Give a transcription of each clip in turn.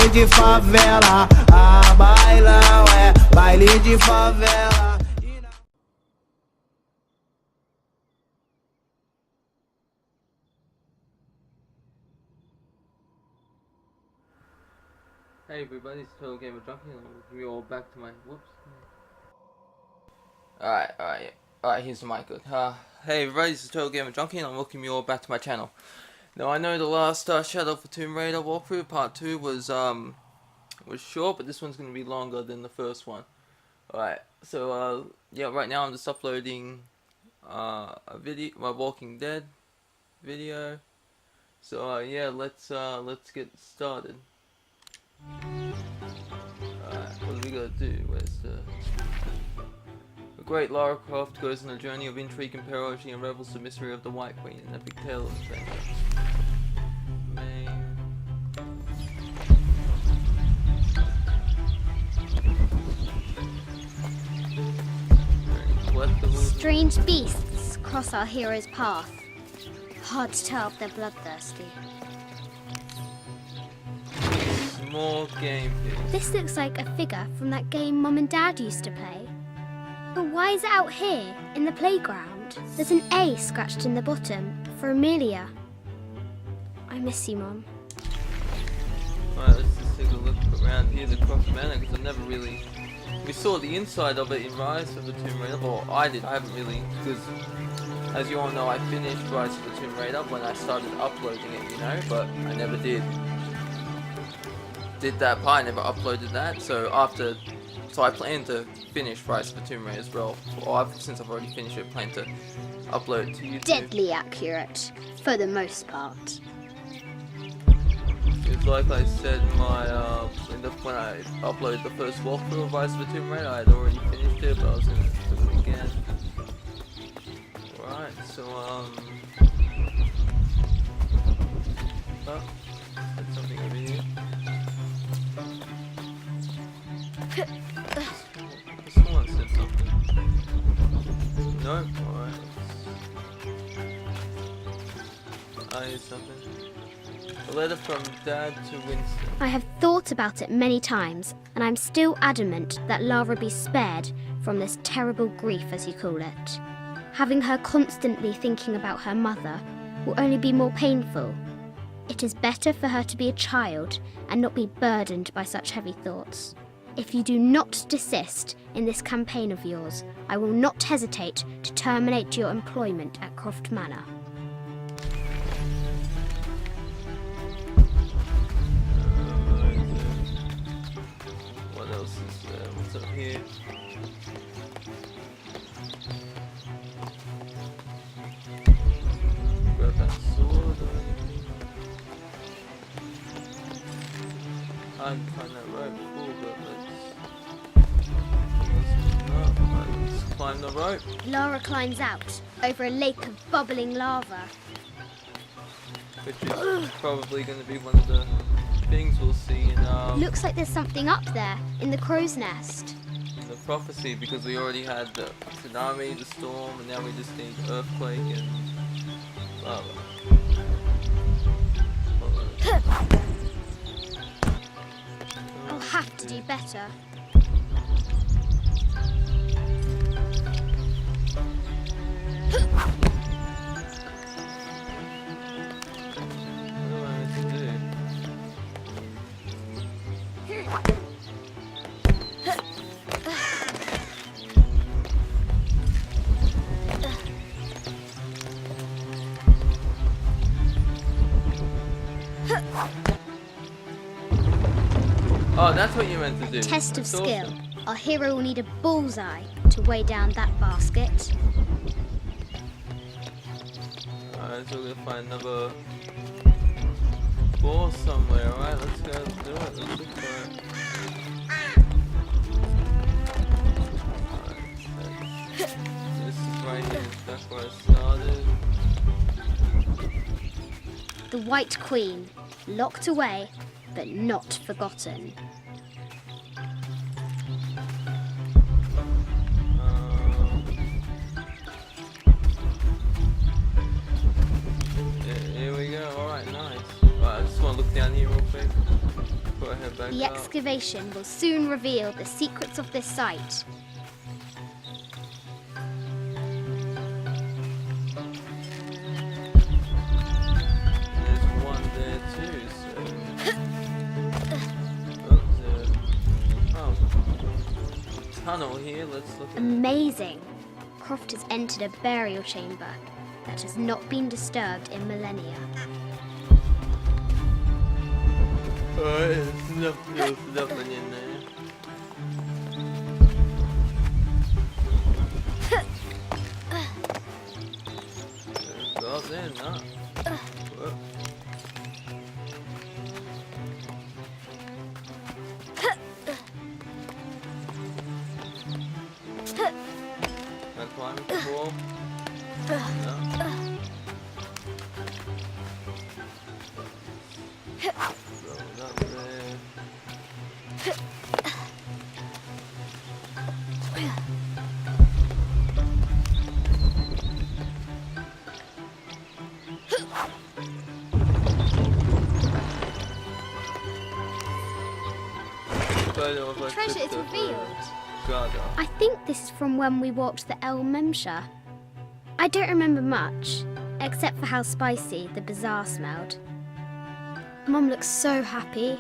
de favela, a bailão é baile de favela. Hey everybody, it's TotalGamerJunkie and welcome you all back to my Alright, here's the mic. Hey everybody, this is TotalGamerJunkie and I'm welcoming you all back to my channel. Now I know the last Shadow for Tomb Raider walkthrough part 2 was short, but this one's gonna be longer than the first one. Alright, so yeah, right now I'm just uploading a video, my Walking Dead video. So yeah, let's get started. What do we gotta do? Where's the great Lara Croft goes on a journey of intrigue and peril as she unravels the mystery of the White Queen, an epic tale of adventure. Strange beasts cross our hero's path. Hard to tell if they're bloodthirsty. More game here. This looks like a figure from that game Mum and Dad used to play. But why is it out here, in the playground? There's an A scratched in the bottom, for Amelia. I miss you, Mum. Alright, let's just take a look around here, the Croft Manor, because I've never really... We saw the inside of it in Rise of the Tomb Raider, or I did, I haven't really, because as you all know, I finished Rise of the Tomb Raider when I started uploading it, you know, but I never did that part, I never uploaded that, so I plan to finish Rise of the Tomb Raider as well, or since I've already finished it, plan to upload it to YouTube. Deadly accurate, for the most part. It's like I said in my, when I uploaded the first walkthrough of Rise of the Tomb Raider, I had already finished it, but I was going to do it again. Alright, so, oh, had something over here. Someone said something. No? Alright. I hear something. A letter from Dad to Winston. I have thought about it many times, and I'm still adamant that Lara be spared from this terrible grief, as you call it. Having her constantly thinking about her mother will only be more painful. It is better for her to be a child and not be burdened by such heavy thoughts. If you do not desist in this campaign of yours, I will not hesitate to terminate your employment at Croft Manor. What else is there? What's up here? Grab that sword. I can find that rope cool, but let's climb the rope. Lara climbs out over a lake of bubbling lava. Which is probably going to be one of the things we'll see in Looks like there's something up there in the crow's nest. The prophecy, because we already had the tsunami, the storm, and now we just need earthquake and lava. I'll have to do better. Oh, that's what you meant to do. Test of That's skill. awesome. Our hero will need a bullseye to weigh down that basket. Alright, so we're gonna find another ball somewhere. Alright, let's go do it. Let's look for it. Alright, this is right here. That's where I started. The White Queen, locked away, but not forgotten. Here we go. Alright, nice. Alright, I just want to look down here real quick before I head back The up. excavation will soon reveal the secrets of this site. There's one there too, so... Oh, there's a... Oh. Tunnel here, let's look at it. Amazing! Croft has entered a burial chamber that has not been disturbed in millennia. There's nothing in there. Go up there, no. Whoa. Can I climb the wall? No. Going up there. Treasure is revealed. God, I think this is from when we walked the El Memsha. I don't remember much, except for how spicy the bazaar smelled. Mum looks so happy.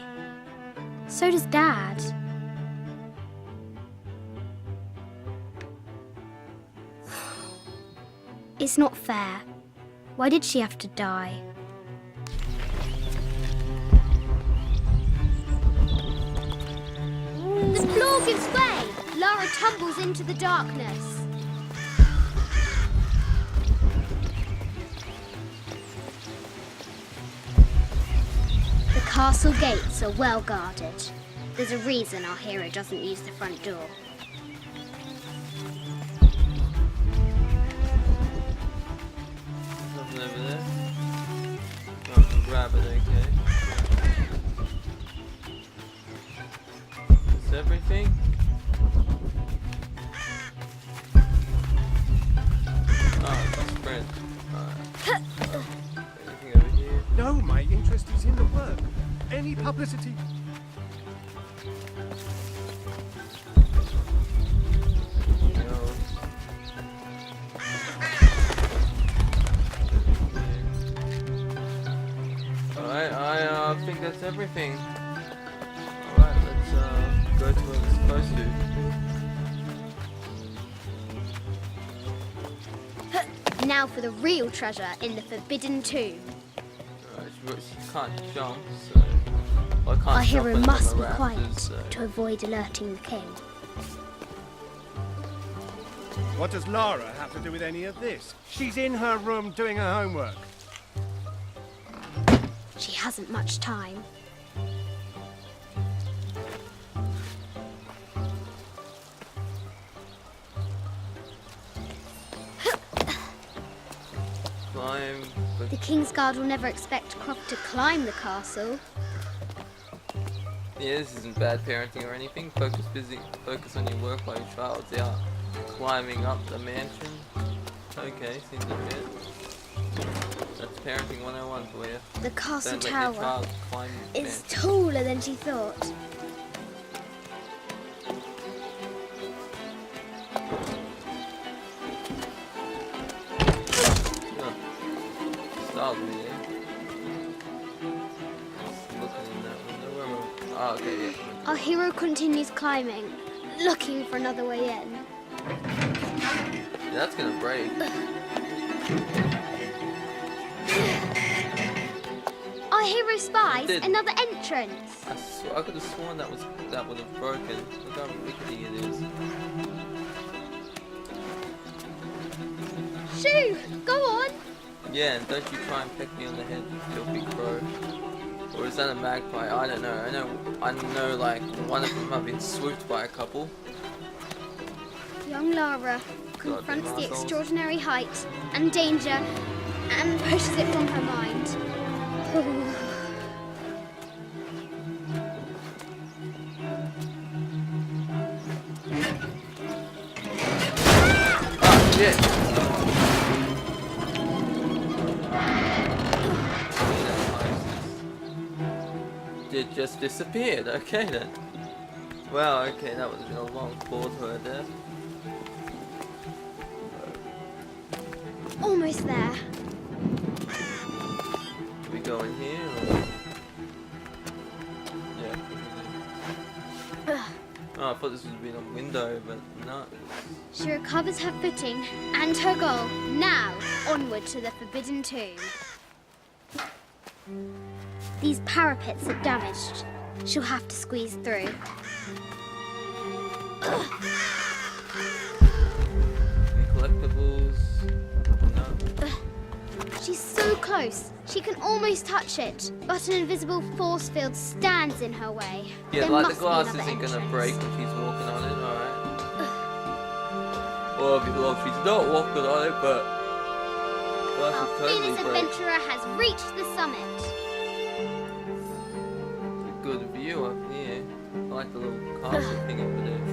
So does Dad. It's not fair. Why did she have to die? The floor gives way! Lara tumbles into the darkness. The castle gates are well guarded. There's a reason our hero doesn't use the front door. nothing over there. I can grab it, okay. Is everything? Oh, it's a sprint. Alright. Anything over here? No, my interest is in the work. Any publicity? No. Alright, I think that's everything. Alright, let's go to where we're supposed to. Now for the real treasure in the Forbidden Tomb. Alright, she can't jump, so... Well, I can't Our jump hero on the must be rafters, quiet so... to avoid alerting the king. What does Lara have to do with any of this? She's in her room doing her homework. She hasn't much time. Climb, but The King's Guard will never expect Croft to climb the castle. yeah, this isn't bad parenting or anything. Focus on your work while your child's out climbing up the mansion. Okay, seems legit. That's parenting 101 for you. The castle Don't let your tower child climb the is mansion. taller than she thought. Startled me, eh? Just looking in that window. Where am I? Oh, okay, yeah. Our hero continues climbing, looking for another way in. Yeah, that's gonna break. Our hero spies Did- another entrance. I could have sworn that would have broken. Look how rickety it is. Shoo! Go on! Yeah, and don't you try and peck me on the head, you filthy crow. Or is that a magpie? I don't know. I know like one of them have been swooped by a couple. Young Lara confronts the assholes. extraordinary height and danger and pushes it from her mind. Ah, shit! It just disappeared. Okay then. Well, okay, that was a long pause right there. Almost there. Do we go in here or? Yeah. Oh, I thought this would be a window, but no. She recovers her footing and her goal. Now, onward to the Forbidden Tomb. These parapets are damaged. She'll have to squeeze through. Any collectibles? No. She's so close. She can almost touch it, but an invisible force field stands in her way. Yeah, There like the must be glass another isn't gonna entrance. break when she's walking on it, alright? Well, she's not walking on it, but glass Our will totally famous break. adventurer has reached the summit. Good view up here. I like the little castle thing over there.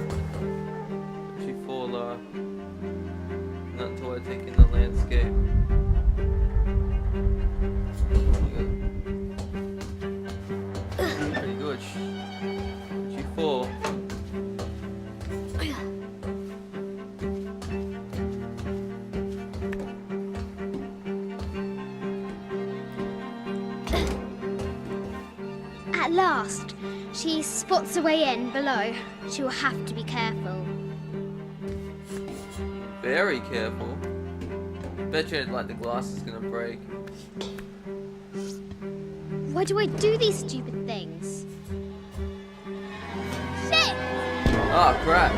She fall, not until I take in the landscape. Pretty good. She fall. At last, she spots a way in below. She will have to be careful. Very careful. Bet you like the glass is gonna break. Why do I do these stupid things? Shit! Oh crap.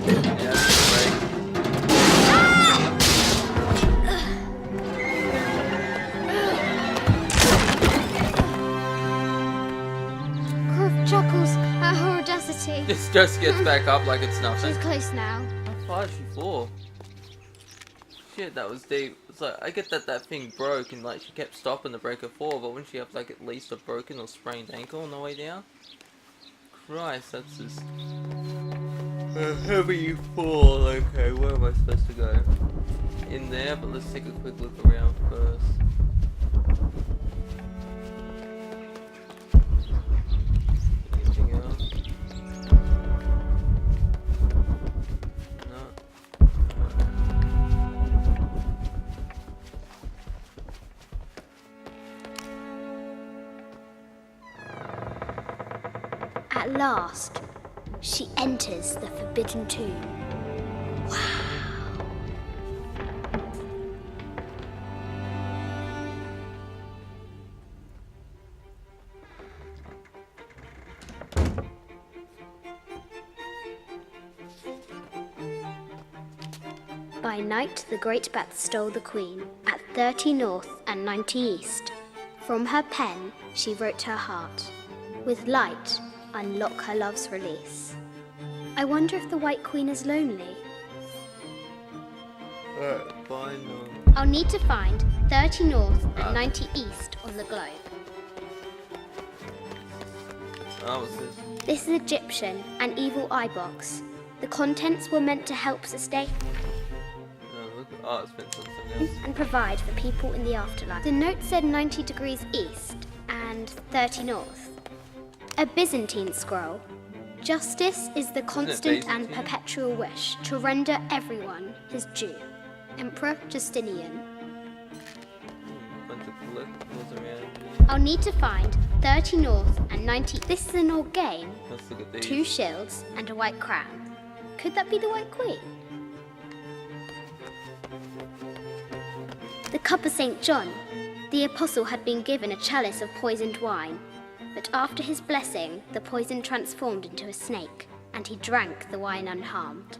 Yeah, it's gonna break. Croft chuckles at her audacity. This just gets back up like it's nothing. She's close now. How far did she fall? Shit, that was deep. It's like, I get that thing broke and like she kept stopping to break her fall, but wouldn't she have like at least a broken or sprained ankle on the way down? Christ, that's just a heavy fall. Okay, where am I supposed to go? In there, but let's take a quick look around first. Anything else? No. At last, she enters the Forbidden Tomb. Wow. By night, the great bat stole the queen at 30 north and 90 east. From her pen, she wrote her heart. With light, unlock her love's release. I wonder if the White Queen is lonely. Alright, fine. I'll need to find 30 north and 90 east on the globe. Oh, what's this? This is Egyptian, an evil eye box. The contents were meant to help sustain No, look. Oh, it's been something else. and provide for people in the afterlife. The note said 90 degrees east and 30 north. A Byzantine scroll. Justice is the constant and Byzantine? perpetual wish to render everyone his due. Emperor Justinian. Bunch of collectibles around here. I'll need to find 30 north and 90. This is an old game. Let's look at these. 2 shields and a white crown. Could that be the White Queen? The cup of St. John. The apostle had been given a chalice of poisoned wine, but after his blessing, the poison transformed into a snake, and he drank the wine unharmed.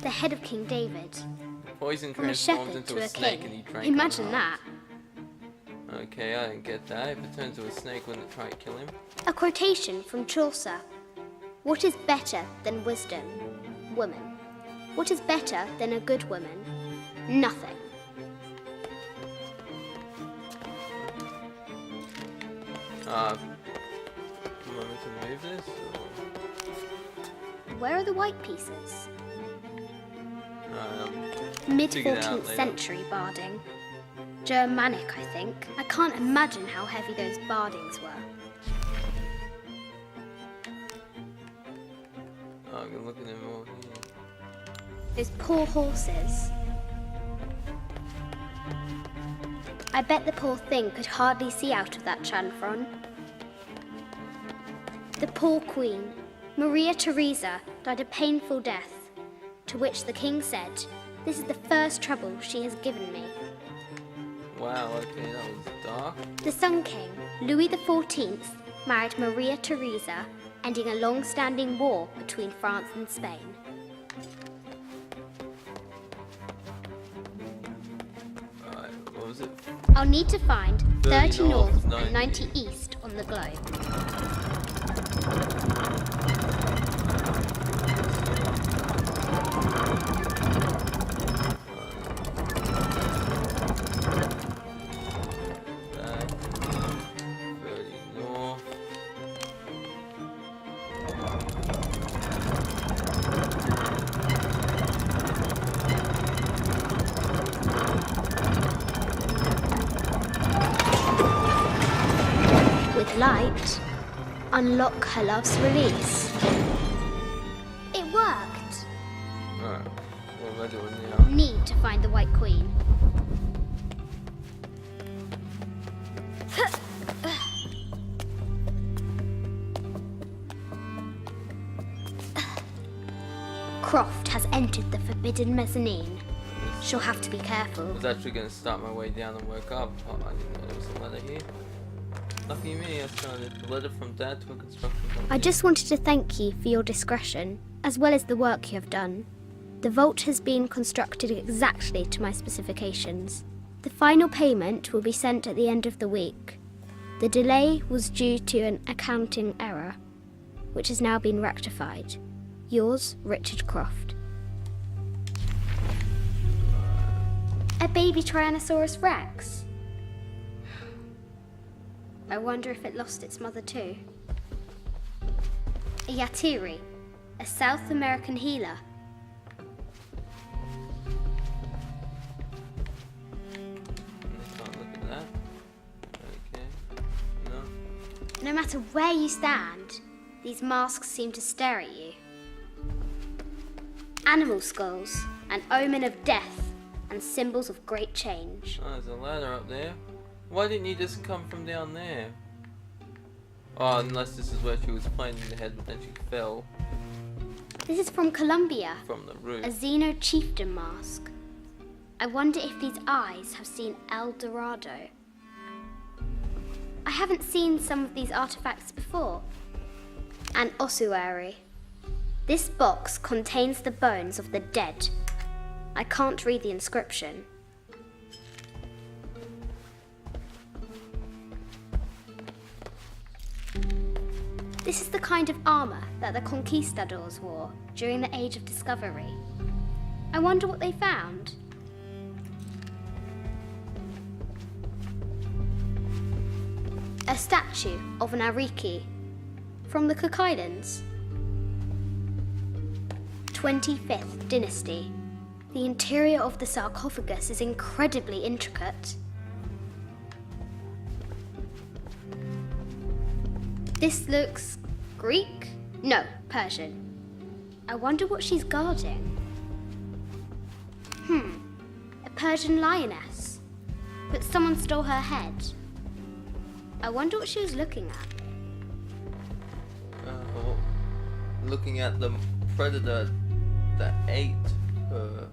The head of King David. Poison From a transforms shepherd into to a a snake and he king. drank Imagine unharmed. that. Okay, I didn't get that. If it turns into a snake, wouldn't it try to kill him? A quotation from Chaucer. What is better than wisdom? Woman. What is better than a good woman? Nothing. Do you want me to move this? Where are the white pieces? Or... figure it out Mid-14th later. century barding. Germanic, I think. I can't imagine how heavy those bardings were. Oh, I can look at them all here. Those poor horses. I bet the poor thing could hardly see out of that chanfron. The poor queen, Maria Theresa, died a painful death, to which the king said, "This is the first trouble she has given me." Wow, okay, that was dark. The Sun King, Louis XIV, married Maria Theresa, ending a long-standing war between France and Spain. Alright, what was it? I'll need to find 30 north and 90 90 east on the globe. Back. 30 north. With light, unlock her love's release. It worked! Alright, what am I doing now? Need to find the White Queen. Croft has entered the forbidden mezzanine. She'll have to be careful. I was actually going to start my way down and work up. Oh, I didn't know there was a letter here. Lucky me, I found it. A letter from Dad to a construction company. I just wanted to thank you for your discretion, as well as the work you have done. The vault has been constructed exactly to my specifications. The final payment will be sent at the end of the week. The delay was due to an accounting error, which has now been rectified. Yours, Richard Croft. A baby Tyrannosaurus Rex? I wonder if it lost its mother too. A Yatiri, a South American healer. Can't look at that. Okay. No. No matter where you stand, these masks seem to stare at you. Animal skulls, an omen of death, and symbols of great change. Oh, there's a ladder up there. Why didn't you just come from down there? Oh, unless this is where she was planting the head, but then she fell This is from Colombia, from the a roof. Xeno chieftain mask. I wonder if these eyes have seen El Dorado. I haven't seen some of these artifacts before. An ossuary. This box contains the bones of the dead. I can't read the inscription. This is the kind of armor that the conquistadors wore during the Age of Discovery. I wonder what they found. A statue of an Ariki from the Cook Islands. 25th dynasty. The interior of the sarcophagus is incredibly intricate. This looks Greek? No, Persian. I wonder what she's guarding. A Persian lioness. But someone stole her head. I wonder what she was looking at. Oh, looking at the predator that ate her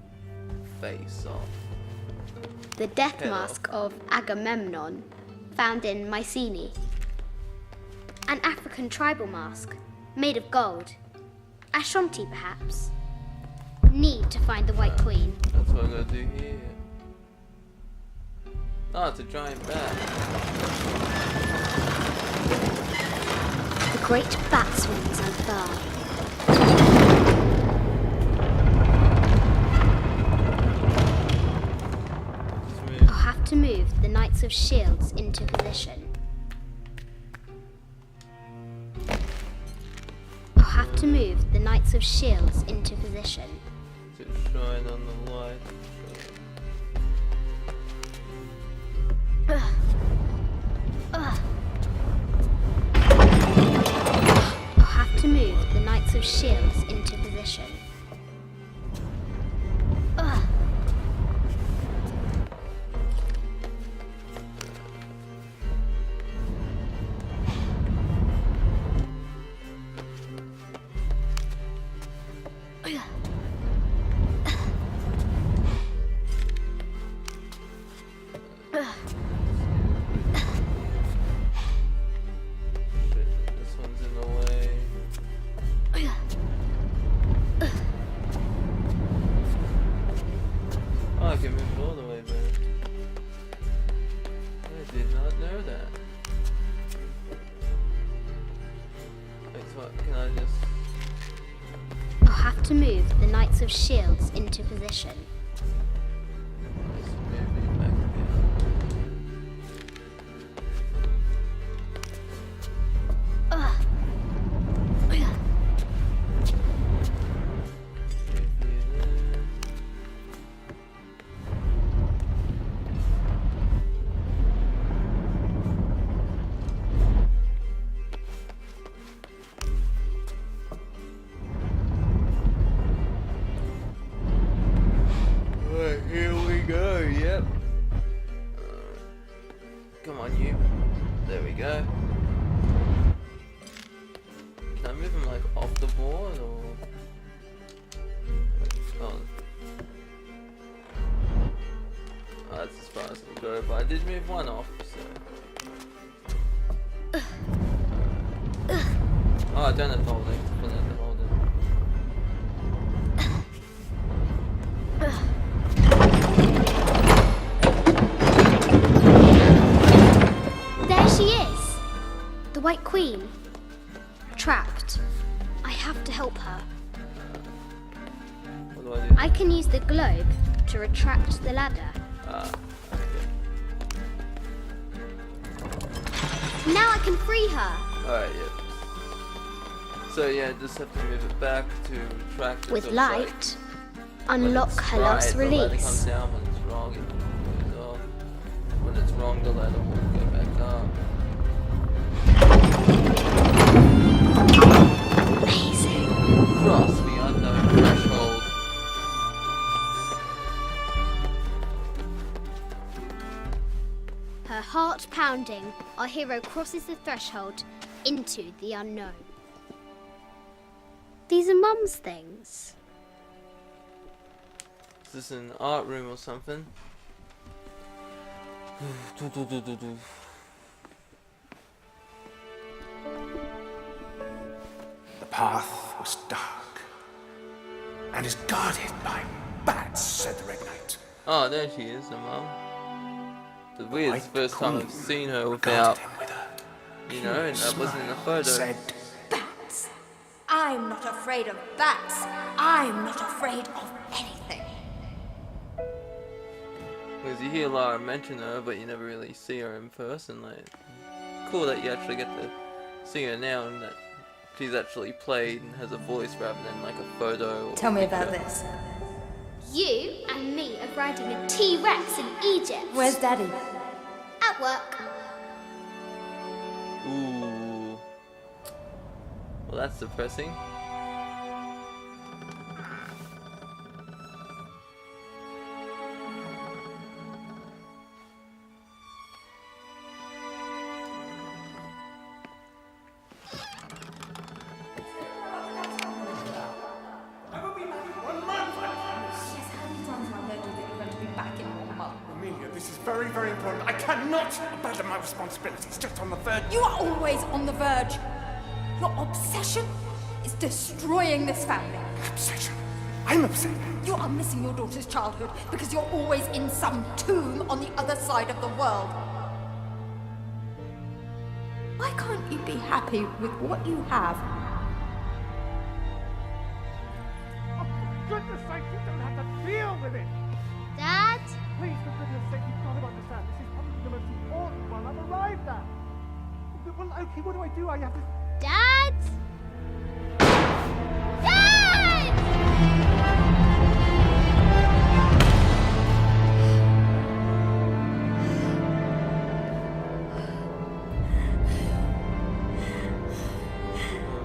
face off. The death Head mask of Agamemnon, found in Mycenae. An African tribal mask, made of gold. Ashanti, perhaps. Need to find the White Queen. That's what I'm gonna do here. Oh, it's a giant bat. The great bat's wings unfurl. Just move. I'll have to move the Knights of Shields into position. I'll have to move the Knights of Shields into position. To shine on the light. of shields into position. Ugh. This one's in the way. Oh, I can move it all the way back. I did not know that. Wait, so what, can I just... I'll have to move the Knights of Shields into position. just move it back a bit? Ugh. Move you there. Right, here we go, yep. Come on, you. There we go. Can I move him like off the board or? Oh. Oh, that's as far as it'll go, but I did move one off, so. Oh, I don't have to hold it. I have to hold it. There she is! The White Queen. Trapped. I have to help her. What do I do? I can use the globe to retract the ladder. Okay. Now I can free her! Alright, yeah. So yeah, just have to move it back to retract it. With so it's like light, when unlock it's her love's right, the ladder comes release. down. When it's wrong, it goes off. When it's wrong, the ladder will go back up. Amazing. Cross the unknown threshold. Her heart pounding, our hero crosses the threshold into the unknown. These are Mum's things. Is this an art room or something? The path was dark and is guarded by bats, said the Red Knight. Oh, there she is, the mum. The weird, it's the first time I've seen her without, Regarded him with a you know, and that wasn't in the photo. said, Bats. I'm not afraid of bats. I'm not afraid of anything. Because you hear Lara mention her, but you never really see her in person. Like, cool that you actually get to see her now, and that she's actually played and has a voice rather than like a photo. Or Tell me picture. about this. You and me are riding a T-Rex in Egypt. Where's Daddy? At work. Ooh. Well, that's depressing. Amelia, this is very, very important. I cannot abandon my responsibilities just on the third. You are always on the verge. Your obsession is destroying this family. Obsession. I'm upset. You are missing your daughter's childhood because you're always in some tomb on the other side of the world. Why can't you be happy with what you have? Oh, for goodness sake, you don't have to deal with it! Dad? Please, for goodness sake, you've got to understand. This is probably the most important one I've arrived at. Well, okay, what do? I have to... Dad? Dad!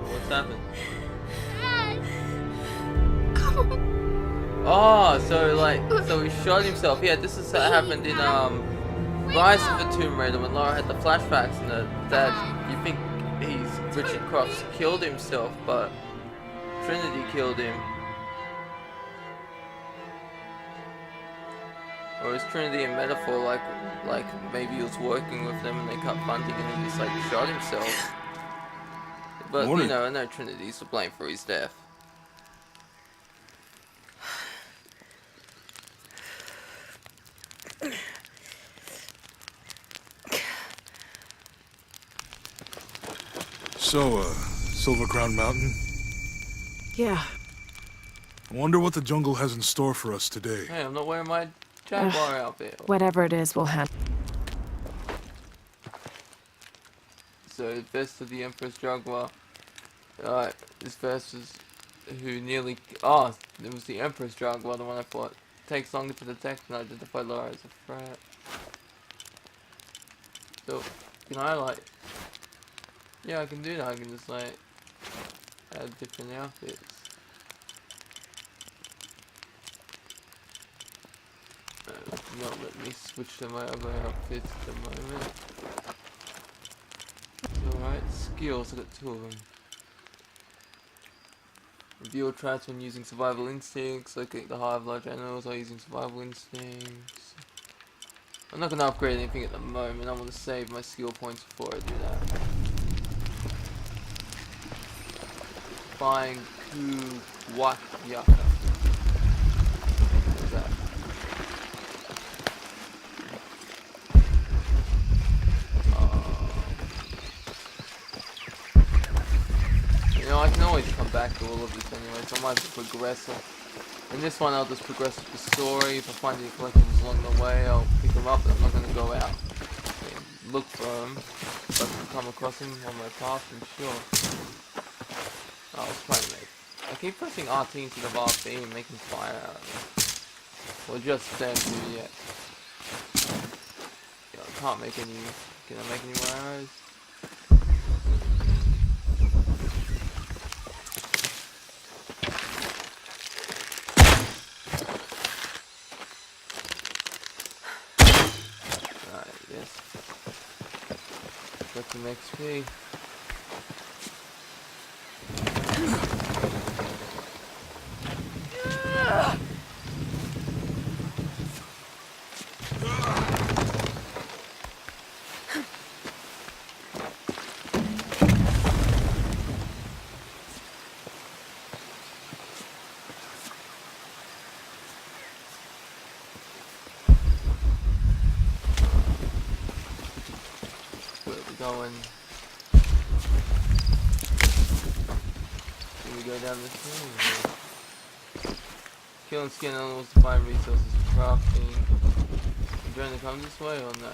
What's happened? Dad! So he shot himself. Yeah, this is what happened in Rise of the Tomb Raider when Lara had the flashbacks and that you think Richard Croft killed himself, but Trinity killed him. Or is Trinity a metaphor, like maybe he was working with them and they cut funding and he just like shot himself? But Morning. you know, I know Trinity's to blame for his death. So, Silver Crown Mountain? Yeah. I wonder what the jungle has in store for us today. Hey, I'm not wearing my Jaguar outfit. Whatever it is, we'll handle. So, best of the Empress Jaguar. Alright, this versus who nearly. Oh, it was the Empress Jaguar, the one I fought. Takes longer to detect and identify Lara as a threat. So, can I like. Yeah, I can do that. I can just like. Add different outfits. Not let me switch to my other outfits at the moment. Alright, skills, I've got 2 of them. Reveal traits when using survival instincts, locate the hive large animals while using survival instincts. I'm not going to upgrade anything at the moment, I want to save my skill points before I do that. Buying Walkthrouugh. What is that? You know, I can always come back to all of this anyway, so I might as well progress it. In this one, I'll just progress with the story. If I find any collectibles along the way, I'll pick them up, but I'm not going to go out and look for them. If I can come across them on my path, then sure. Oh, I was trying to make. I keep pressing RT instead of RB and making fire out of it. Or just stand through yet. Yeah, I can't make any. Can I make any more arrows? Alright, yes. Got some XP. Going. Can we go down this way? Kill and skin animals to find resources for crafting. You trying to come this way or no?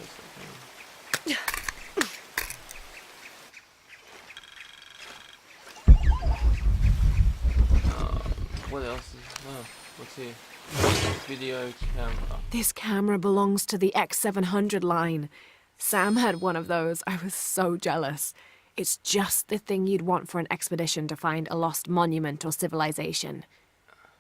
What else is. Oh, what's here? Video camera. This camera belongs to the X700 line. Sam had one of those. I was so jealous. It's just the thing you'd want for an expedition to find a lost monument or civilization.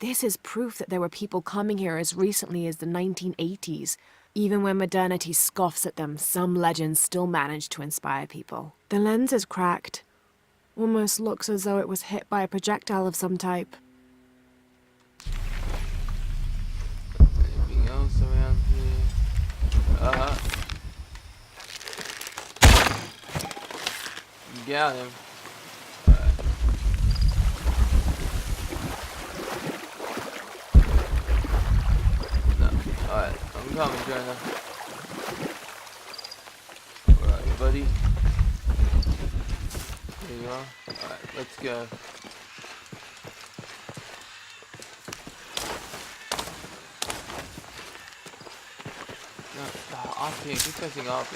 This is proof that there were people coming here as recently as the 1980s. Even when modernity scoffs at them, some legends still manage to inspire people. The lens is cracked. Almost looks as though it was hit by a projectile of some type. Anything else around here? Got him. No. Alright, I'm coming, Jonah. Where are you, buddy? There you are. Alright, let's go. No, RP, keep pressing RP.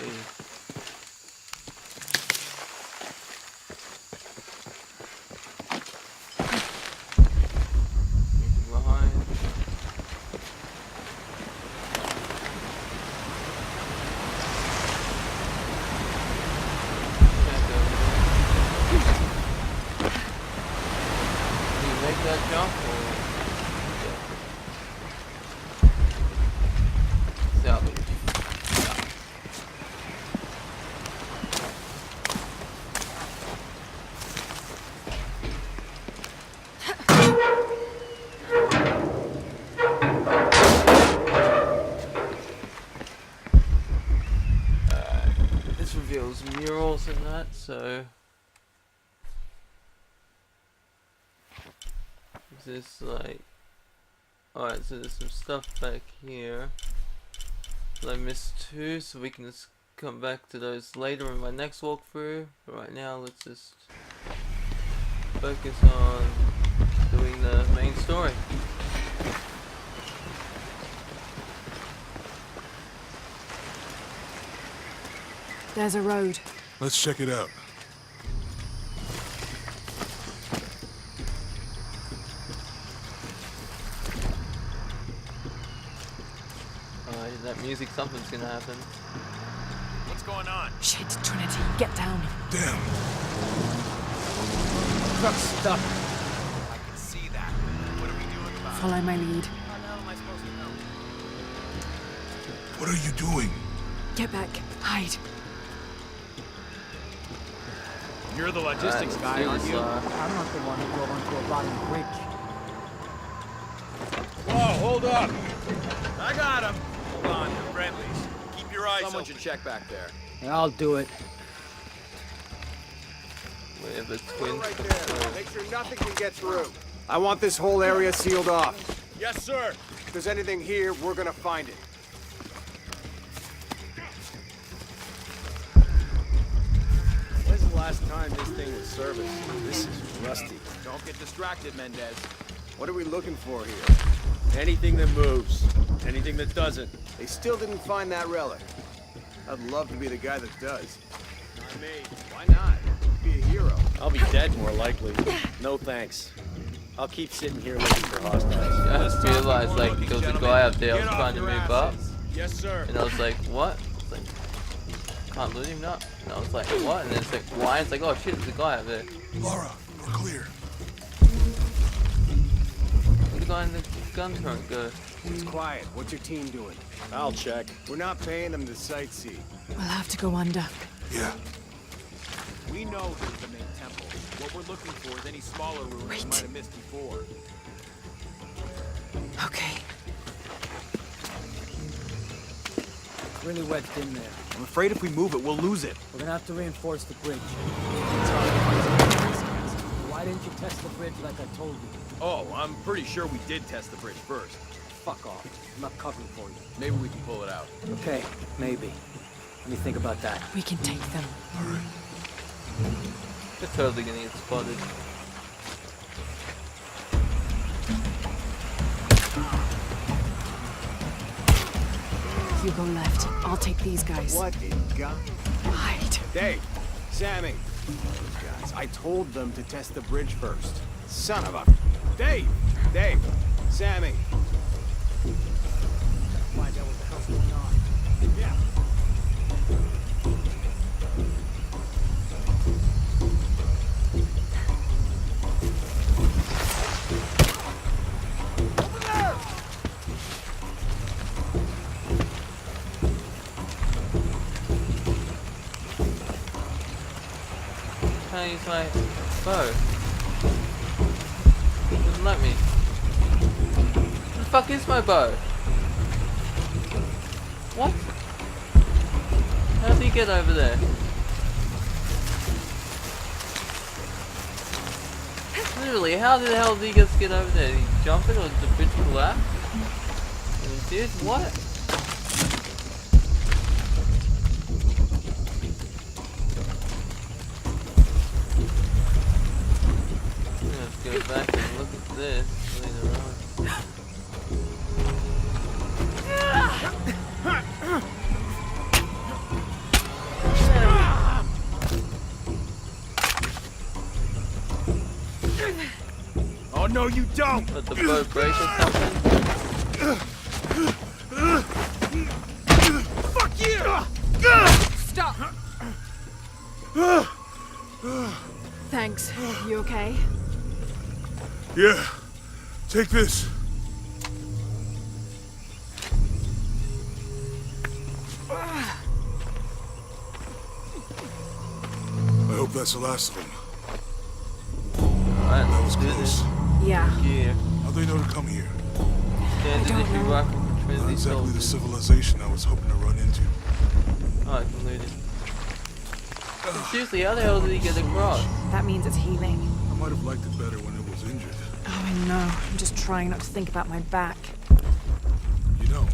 reveals murals and that, so is this like, alright, so there's some stuff back here that I missed too, so we can just come back to those later in my next walkthrough. But right now let's just focus on doing the main story. There's a road. Let's check it out. Alright, that music, something's gonna happen. What's going on? Shit, Trinity, get down. Damn. Truck's stuck. I can see that. What are we doing about it? Follow my lead. How the hell am I supposed to know? What are you doing? Get back. Hide. You're the logistics guy, aren't you? I'm not the one who drove onto a rotten bridge. Whoa, hold up! I got him! Hold on, they're friendlies. Keep your eyes Someone should check back there. I'll do it. We have the twin. Right there. Make sure nothing can get through. I want this whole area sealed off. Yes, sir! If there's anything here, we're gonna find it. When's the last time this thing was serviced? This is rusty. Don't get distracted, Mendez. What are we looking for here? Anything that moves. Anything that doesn't. They still didn't find that relic. I'd love to be the guy that does. Not me. Why not? Be a hero. I'll be dead more likely. No thanks. I'll keep sitting here looking for hostiles. I just realized like there was a guy up there I was trying to move up, Yes, sir. and I was like, what? I was like, can't loot him up. And I was like, what? And then it's like, why? It's like, oh shit, there's a guy up there. Laura, we're clear. Where'd the guy in the gun turret go? It's quiet. What's your team doing? I'll check. We're not paying them to sightsee. We'll have to go under. Yeah. We know this is the main temple. What we're looking for is any smaller ruins we might have missed before. Okay. Really wedged in there. I'm afraid if we move it, we'll lose it. We're gonna have to reinforce the bridge. Why didn't you test the bridge like I told you? Oh, I'm pretty sure we did test the bridge first. Fuck off. I'm not covering for you. Maybe we can pull it out. Okay, maybe. Let me think about that. We can take them. They're totally gonna get spotted. You go left. I'll take these guys. What in God? Hide. Dave, Sammy. Those guys. I told them to test the bridge first. Son of a... Dave! Dave! Sammy! Find out what the hell's going on. Yeah. Can I use my bow? Doesn't let me. Where the fuck is my bow? What? How did he get over there? Literally, how the hell did he just get over there? Did he jump it or did the bridge collapse? And he did? What? Let's go back and look at this later on. Oh, no, you don't! Let the boat break or something? Fuck you! Stop! Thanks. You okay? Yeah. Take this. I hope that's the last of them. Alright, That was let's do close. this. Yeah. Gear. How'd they know to come here? Standard don't if you know. rock with Not Trinity exactly the soldiers. civilization I was hoping to run into. Alright, concluded. Seriously, how the hell did he get across? That means it's healing. I might have liked it better when it was injured. Oh, I know. I'm just trying not to think about my back. You know,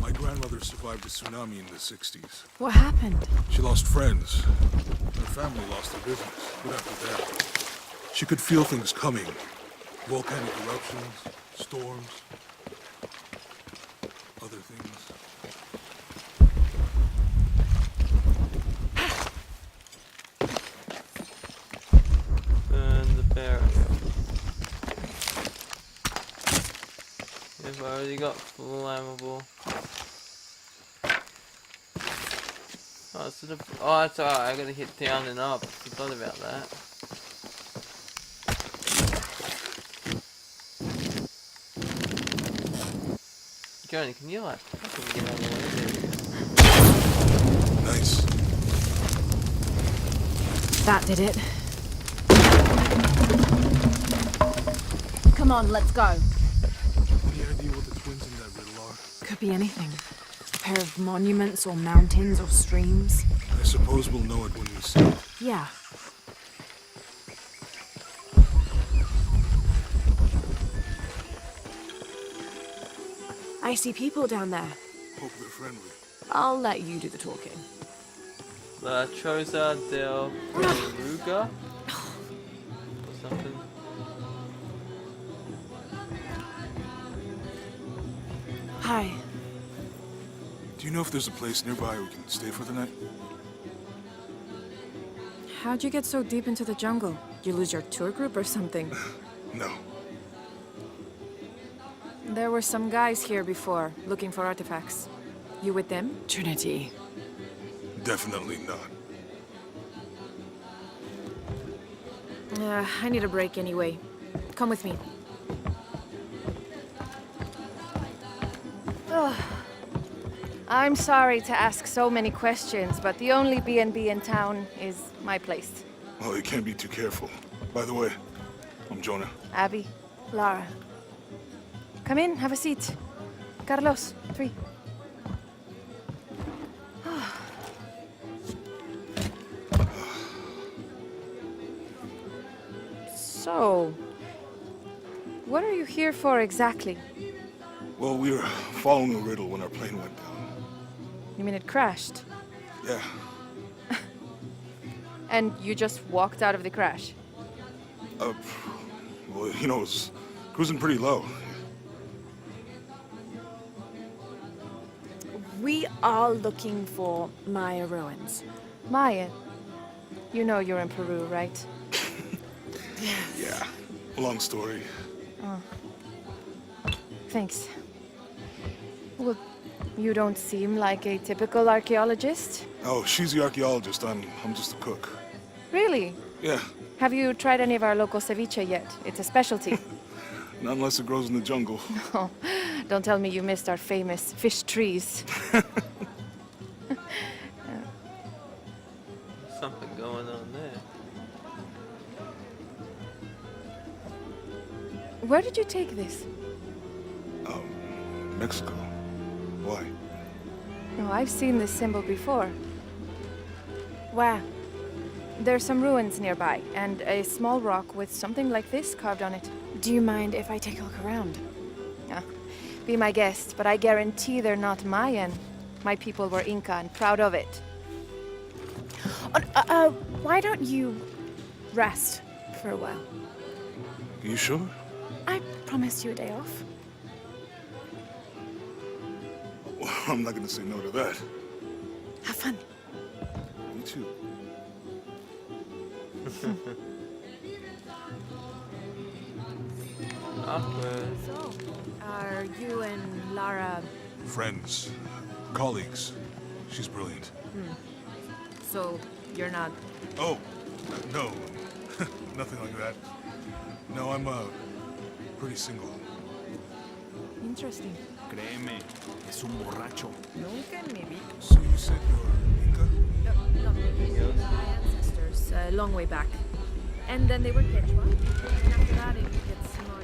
my grandmother survived a tsunami in the 60s. What happened? She lost friends. Her family lost their business. But after that, she could feel things coming. Volcanic eruptions, storms, other things. Burn the barrier. I've already got flammable. Oh, it's alright, I gotta hit down and up. Forgot about that. Johnny, can you like fucking get out of the way there? Nice. That did it. Come on, let's go. Any idea what the twins in that riddle are? Could be anything. A pair of monuments or mountains or streams. I suppose we'll know it when we see it. Yeah. I see people down there. Hope they're friendly. I'll let you do the talking. La Choza del Ruga? Or something. Hi. Do you know if there's a place nearby we can stay for the night? How'd you get so deep into the jungle? You lose your tour group or something? No. There were some guys here before, looking for artifacts. You with them? Trinity. Definitely not. I need a break anyway. Come with me. I'm sorry to ask so many questions, but the only B&B in town is my place. Well, you can't be too careful. By the way, I'm Jonah. Abby, Lara. Come in, have a seat. Carlos, 3. So, what are you here for exactly? Well, we were following a riddle when our plane went down. You mean it crashed? Yeah. And you just walked out of the crash? Well, you know, it was cruising pretty low. We are looking for Maya ruins. Maya, you know you're in Peru, right? Yeah. Long story. Oh. Thanks. Well, you don't seem like a typical archaeologist. Oh, she's the archaeologist. I'm just a cook. Really? Yeah. Have you tried any of our local ceviche yet? It's a specialty. Not unless it grows in the jungle. Oh, don't tell me you missed our famous fish trees. Something going on there. Where did you take this? Mexico. Why? Oh, I've seen this symbol before. Where? There's some ruins nearby, and a small rock with something like this carved on it. Do you mind if I take a look around? Be my guest, but I guarantee they're not Mayan. My people were Inca and proud of it. Why don't you rest for a while? You sure? I promised you a day off. Well, I'm not gonna say no to that. Have fun. Me too. Awkward. So, are you and Lara... Friends. Colleagues. She's brilliant. So, you're not... Oh, no. Nothing like that. No, I'm, pretty single. Interesting. Créeme, es un borracho. Nunca en mi vida. So you said you're Inca? No, my ancestors, a long way back. And then they were Quechua. And after that, it gets more...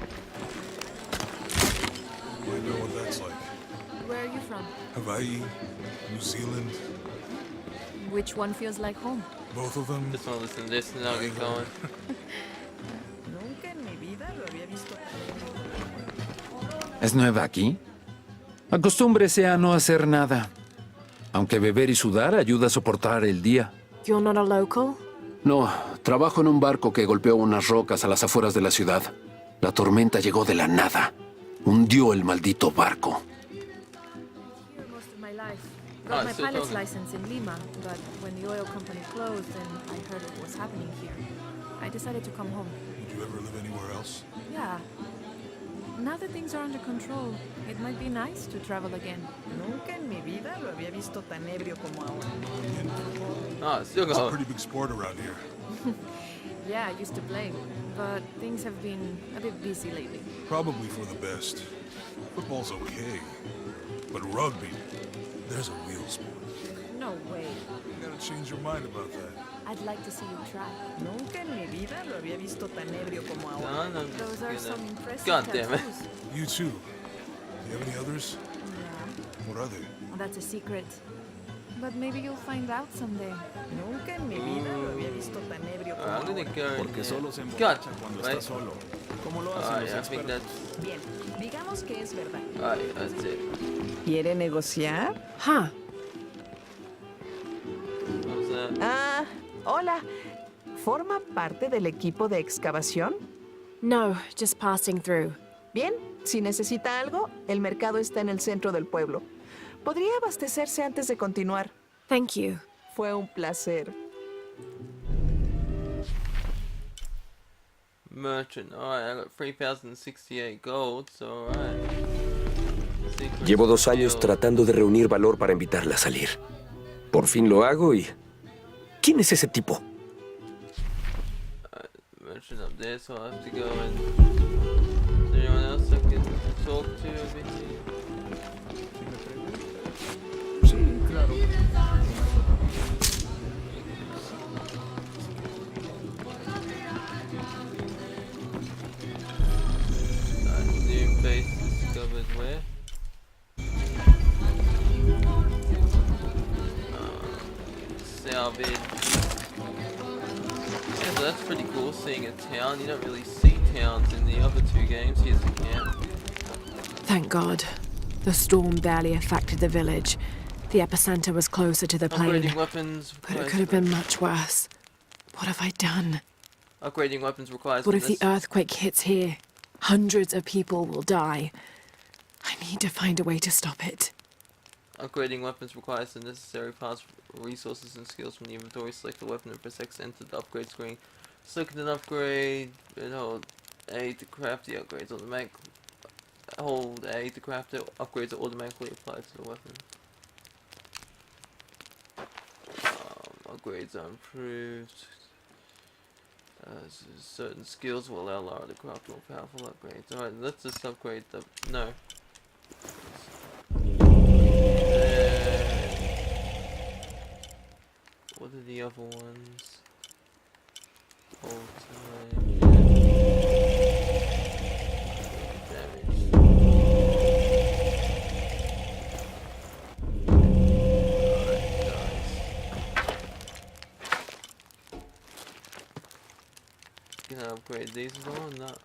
I know what that's like. Where are you from? Hawaii, New Zealand. Which one feels like home? Both of them? Just want to listen to this and then I'll get going. Nunca en mi vida lo había visto. ¿Es nueva aquí? Acostúmbrese a no hacer nada. Aunque beber y sudar ayuda a soportar el día. You're not a local? No, trabajo en un barco que golpeó unas rocas a las afueras de la ciudad. La tormenta llegó de la nada. Hundió el maldito barco. Here most of my life. Got my pilot's license in Lima, but when the oil company closed and I heard what was happening here, I decided to come home. Did you ever live anywhere else? Yeah. Now that things are under control, it might be nice to travel again. Nunca en mi vida lo había visto tan ebrio como ahora. Ah, still It's a going. pretty big sport around here. Yeah, I used to play, but things have been a bit busy lately. Probably for the best. Football's okay. But rugby, there's a real sport. No way. You gotta change your mind about that. I'd like to see you try. Nunca en mi vida lo había visto tan ebrio como ahora. No, Those are some impressive God damn it. tattoos. You too. Do you have any others? Yeah. What are they? Well, that's a secret. But maybe you'll find out someday. Nunca en mi vida lo había visto tan ebrio como I'm gonna ahora. go. Porque solo se God, emborracha cuando right? está solo. Como lo hacen los I think expertos. that's. Bien, digamos que es verdad. Alright, that's it. ¿Quiere negociar? Huh. What was that? Ah, hola. ¿Forma parte del equipo de excavación? No, just passing through. Bien, si necesita algo, el mercado está en el centro del pueblo. Podría abastecerse antes de continuar. Thank you. Fue un placer. Merchant. Alright, I got 3,068 gold, so alright. Llevo 2 años tratando de reunir valor para invitarla a salir. Por fin lo hago y... ¿Quién es ese tipo? Merchant up there, so I have to go and... Is there anyone else I can talk to over here? Sí, claro. New base discovered where? Salvage. Yeah, so that's pretty cool, seeing a town. You don't really see towns in the other 2 games. Here's the camp. Thank God. The storm barely affected the village. The epicenter was closer to the plane. Upgrading weapons. But it could have been much worse. What have I done? Upgrading weapons requires. What if the earthquake hits here? Hundreds of people will die. I need to find a way to stop it. Upgrading weapons requires the necessary parts, resources, and skills from the inventory. Select the weapon and press X to enter the upgrade screen. Select an upgrade and hold A to craft the upgrades. Hold A to craft it. Upgrades are automatically applied to the weapon. Upgrades are improved. Certain skills will allow Lara to craft more powerful upgrades. Alright, let's just upgrade the... No. What are the other ones? Ultimate. Damage. Can I upgrade these as well or not?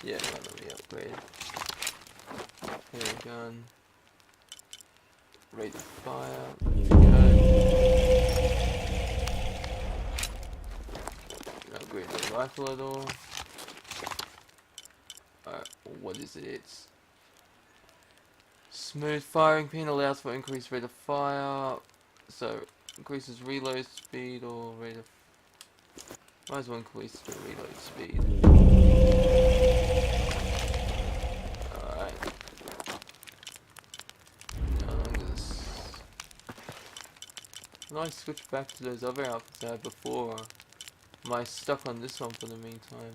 Yeah, let me upgrade. Okay, gun. Rate of fire. Upgrade the rifle at all. Alright, what is it? It's smooth firing pin allows for increased rate of fire. So increases reload speed or rate of... Might as well increase the reload speed. Alright. Can I switch back to those other outfits I had before? Or am I stuck on this one for the meantime?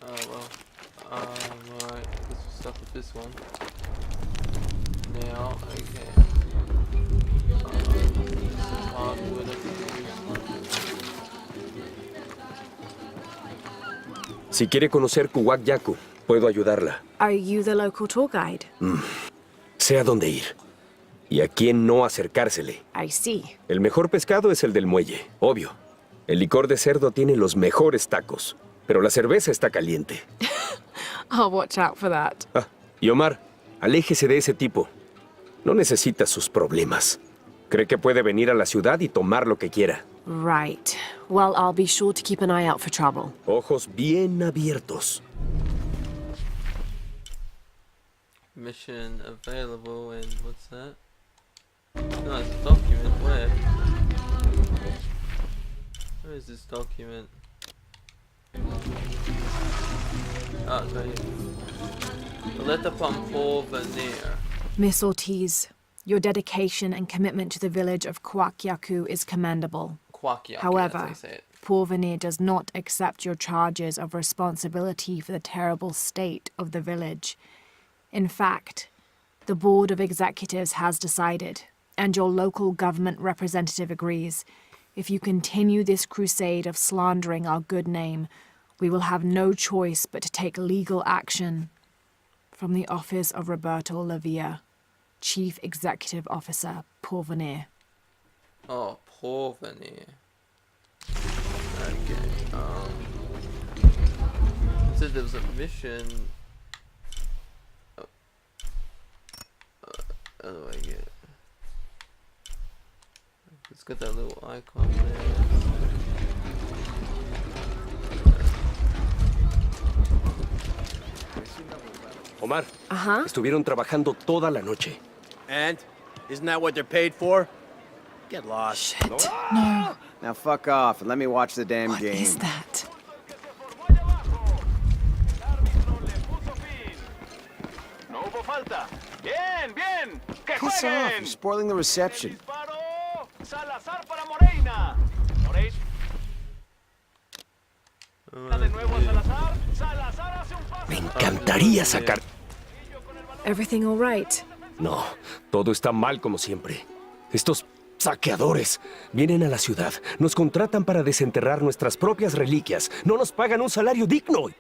Oh well. Alright, I guess we're stuck with this one. Now, okay. Si quiere conocer Kuwak Yaku, puedo ayudarla. Are you the local tour guide? Sé a dónde ir. y a quién no acercársele. I see. El mejor pescado es el del muelle, obvio. El licor de cerdo tiene los mejores tacos, pero la cerveza está caliente. I'll watch out for that. Ah, y Omar, aléjese de ese tipo. No necesita sus problemas. Cree que puede venir a la ciudad y tomar lo que quiera. Right. Well, I'll be sure to keep an eye out for trouble. Ojos bien abiertos. Mission available and what's that? No, it's a document. Where? Where is this document? Oh, it's right here. A letter from Paul Veneer. Miss Ortiz, your dedication and commitment to the village of Kwakyaku is commendable. Kwakyaku, However, that's how you say it. Porvenir does not accept your charges of responsibility for the terrible state of the village. In fact, the Board of Executives has decided, and your local government representative agrees, if you continue this crusade of slandering our good name, we will have no choice but to take legal action. From the office of Roberto Lavia, Chief Executive Officer, Porvenir. Oh, Porvenir. Okay, it said there was a mission. How do I get it? It's got that little icon there. Omar, Uh-huh. estuvieron trabajando toda la noche. And? Isn't that what they're paid for? Get lost. Shit. No. Now fuck off and let me watch the damn game. What is that? Piss off, you're spoiling the reception. Me encantaría sacar... Everything all right? No, todo está mal como siempre. Estos saqueadores vienen a la ciudad, nos contratan para desenterrar nuestras propias reliquias, no nos pagan un salario digno.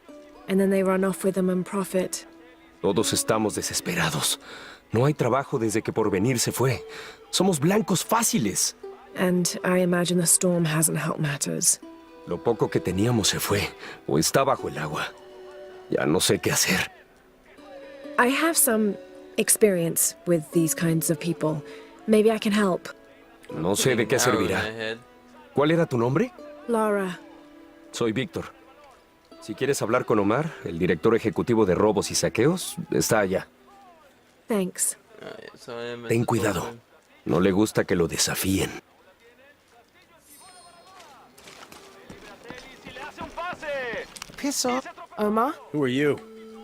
And then they run off with them and profit. Todos estamos desesperados. No hay trabajo desde que Porvenir se fue. Somos blancos fáciles. And I imagine the storm hasn't helped matters. Lo poco que teníamos se fue, o está bajo el agua. Ya no sé qué hacer. I have some experience with these kinds of people. Maybe I can help. No sé de qué servirá. ¿Cuál era tu nombre? Laura. Soy Víctor. Si quieres hablar con Omar, el director ejecutivo de robos y saqueos, está allá. Thanks. Ten cuidado. No le gusta que lo desafíen. Piss off. Omar? Who are you?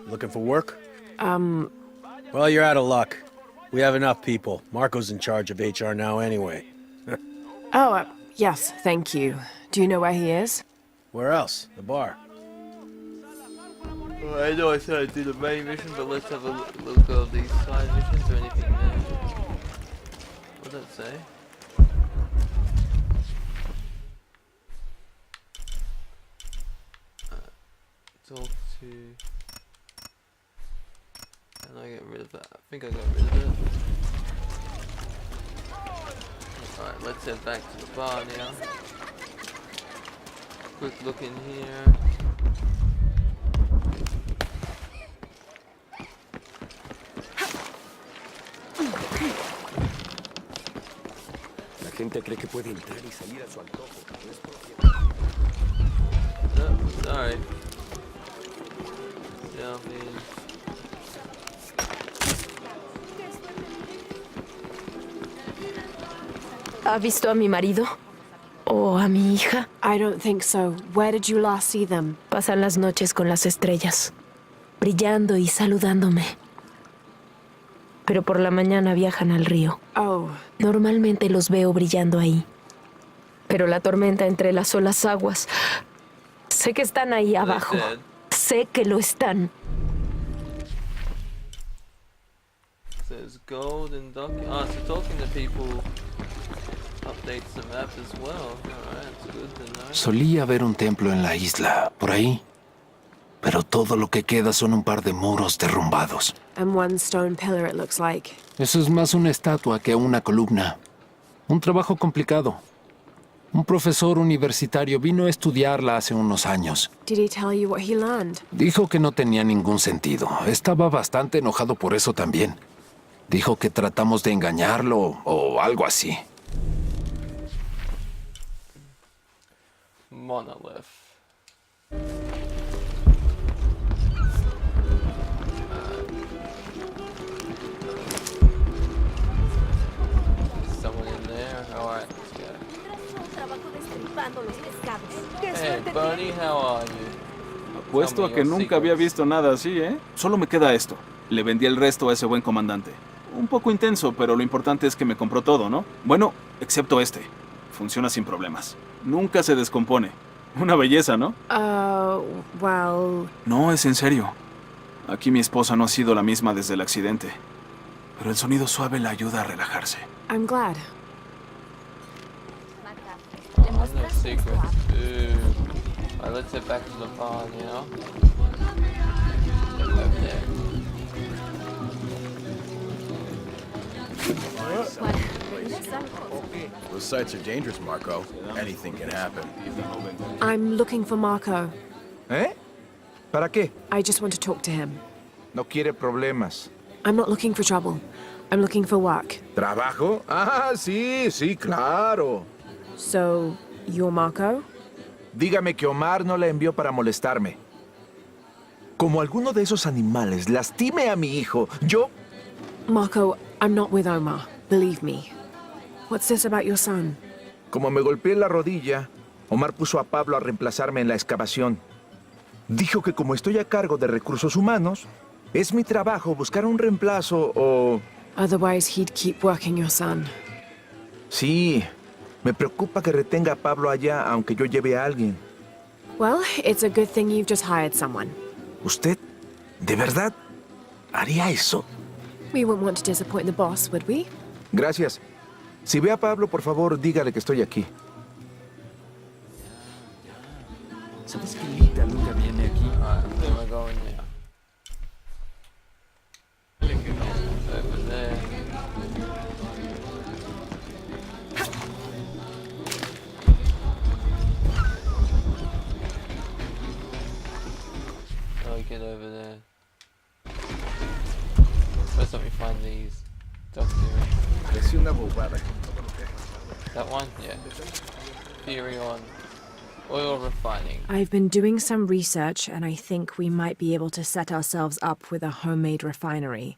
Looking for work? Well, you're out of luck. We have enough people. Marco's in charge of HR now anyway. Oh, yes, thank you. Do you know where he is? Where else? The bar. Well, I know I said I'd do the main mission, but let's have a look at these side missions or anything there. What does that say? Talk to... Can I get rid of that? I think I got rid of it. Alright, let's head back to the bar now. Quick look in here. La gente cree que puede entrar y salir a su antojo. Oh, sorry. Yeah, I mean... ¿Ha visto a mi marido? ¿O a mi hija? I don't think so. Where did you last see them? Pasan las noches con las estrellas, brillando y saludándome. Pero por la mañana viajan al río. Oh. Normalmente los veo brillando ahí. Pero la tormenta entrelazó las aguas. Sé que están ahí abajo. Sé que lo están. Says gold and document. Oh, so talking to people updates the map as well. Alright, it's good to know. Solía haber un templo en la isla, por ahí. pero todo lo que queda son un par de muros derrumbados. And one stone pillar, it looks like. Eso es más una estatua que una columna. Un trabajo complicado. Un profesor universitario vino a estudiarla hace unos años. Did he tell you what he learned? Dijo que no tenía ningún sentido. Estaba bastante enojado por eso también. Dijo que tratamos de engañarlo o algo así. Monolith. Someone in there? Alright, let's go. Hey, buddy, how are you? Apuesto a que nunca había visto nada así, ¿eh? Solo me queda esto. Le vendí el resto a ese buen comandante. Un poco intenso, pero lo importante es que me compró todo, ¿no? Bueno, excepto este. Funciona sin problemas. Nunca se descompone. Una belleza, ¿no? Well... No, es en serio. Aquí mi esposa no ha sido la misma desde el accidente. Pero el sonido suave la ayuda a relajarse. I'm glad. No secret. Alright, let's head back to the barn, you know? Over there. Those sites are dangerous, Marco. Anything can happen. I'm looking for Marco. ¿Eh? ¿Para qué? I just want to talk to him. No quiere problemas. I'm not looking for trouble. I'm looking for work. ¿Trabajo? Ah, sí, sí, claro. So, you're Marco? Dígame que Omar no la envió para molestarme. Como alguno de esos animales lastime a mi hijo, yo... Marco, I'm not with Omar. Believe me. What's this about your son? Como me golpeé la rodilla, Omar puso a Pablo a reemplazarme en la excavación. Dijo que como estoy a cargo de recursos humanos, es mi trabajo buscar un reemplazo o... Otherwise, he'd keep working your son. Sí, me preocupa que retenga a Pablo allá aunque yo lleve a alguien. Well, it's a good thing you've just hired someone. ¿Usted? ¿De verdad? ¿Haría eso? We wouldn't want to disappoint the boss, would we? Gracias. Si ve a Pablo, por favor, dígale que estoy aquí. ¿Sabes que Lita nunca viene aquí? Then we're going there. Over there. Oh, get over there. First let me find these documents. That one? Yeah. Theory on oil refining. I've been doing some research, and I think we might be able to set ourselves up with a homemade refinery.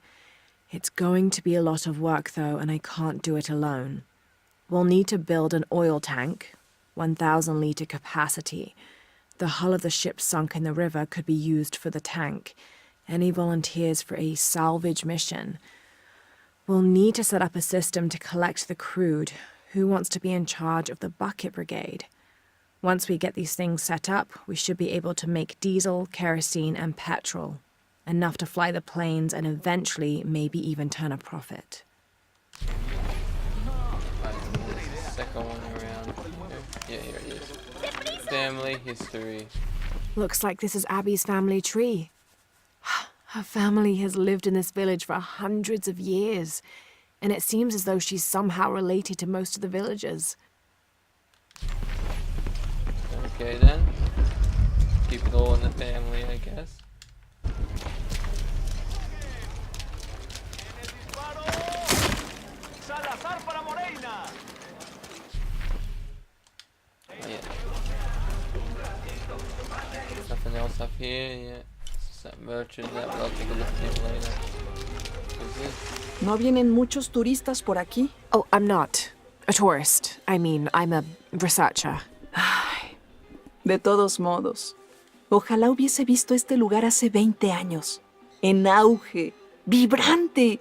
It's going to be a lot of work, though, and I can't do it alone. We'll need to build an oil tank, 1,000-liter capacity. The hull of the ship sunk in the river could be used for the tank. Any volunteers for a salvage mission? We'll need to set up a system to collect the crude. Who wants to be in charge of the bucket brigade? Once we get these things set up, we should be able to make diesel, kerosene, and petrol. Enough to fly the planes and eventually maybe even turn a profit. Second one around. Yeah, here it is. Family history. Looks like this is Abby's family tree. Her family has lived in this village for hundreds of years, and it seems as though she's somehow related to most of the villagers. Okay then. Keep it all in the family, I guess. Oh, yeah. Nothing else up here, yeah. It's that merchant that, but I'll take a look at him later. ¿No vienen muchos turistas por aquí? Oh, I'm not a tourist. I mean, I'm a researcher. Ay, de todos modos, ojalá hubiese visto este lugar hace 20 años. En auge, vibrante,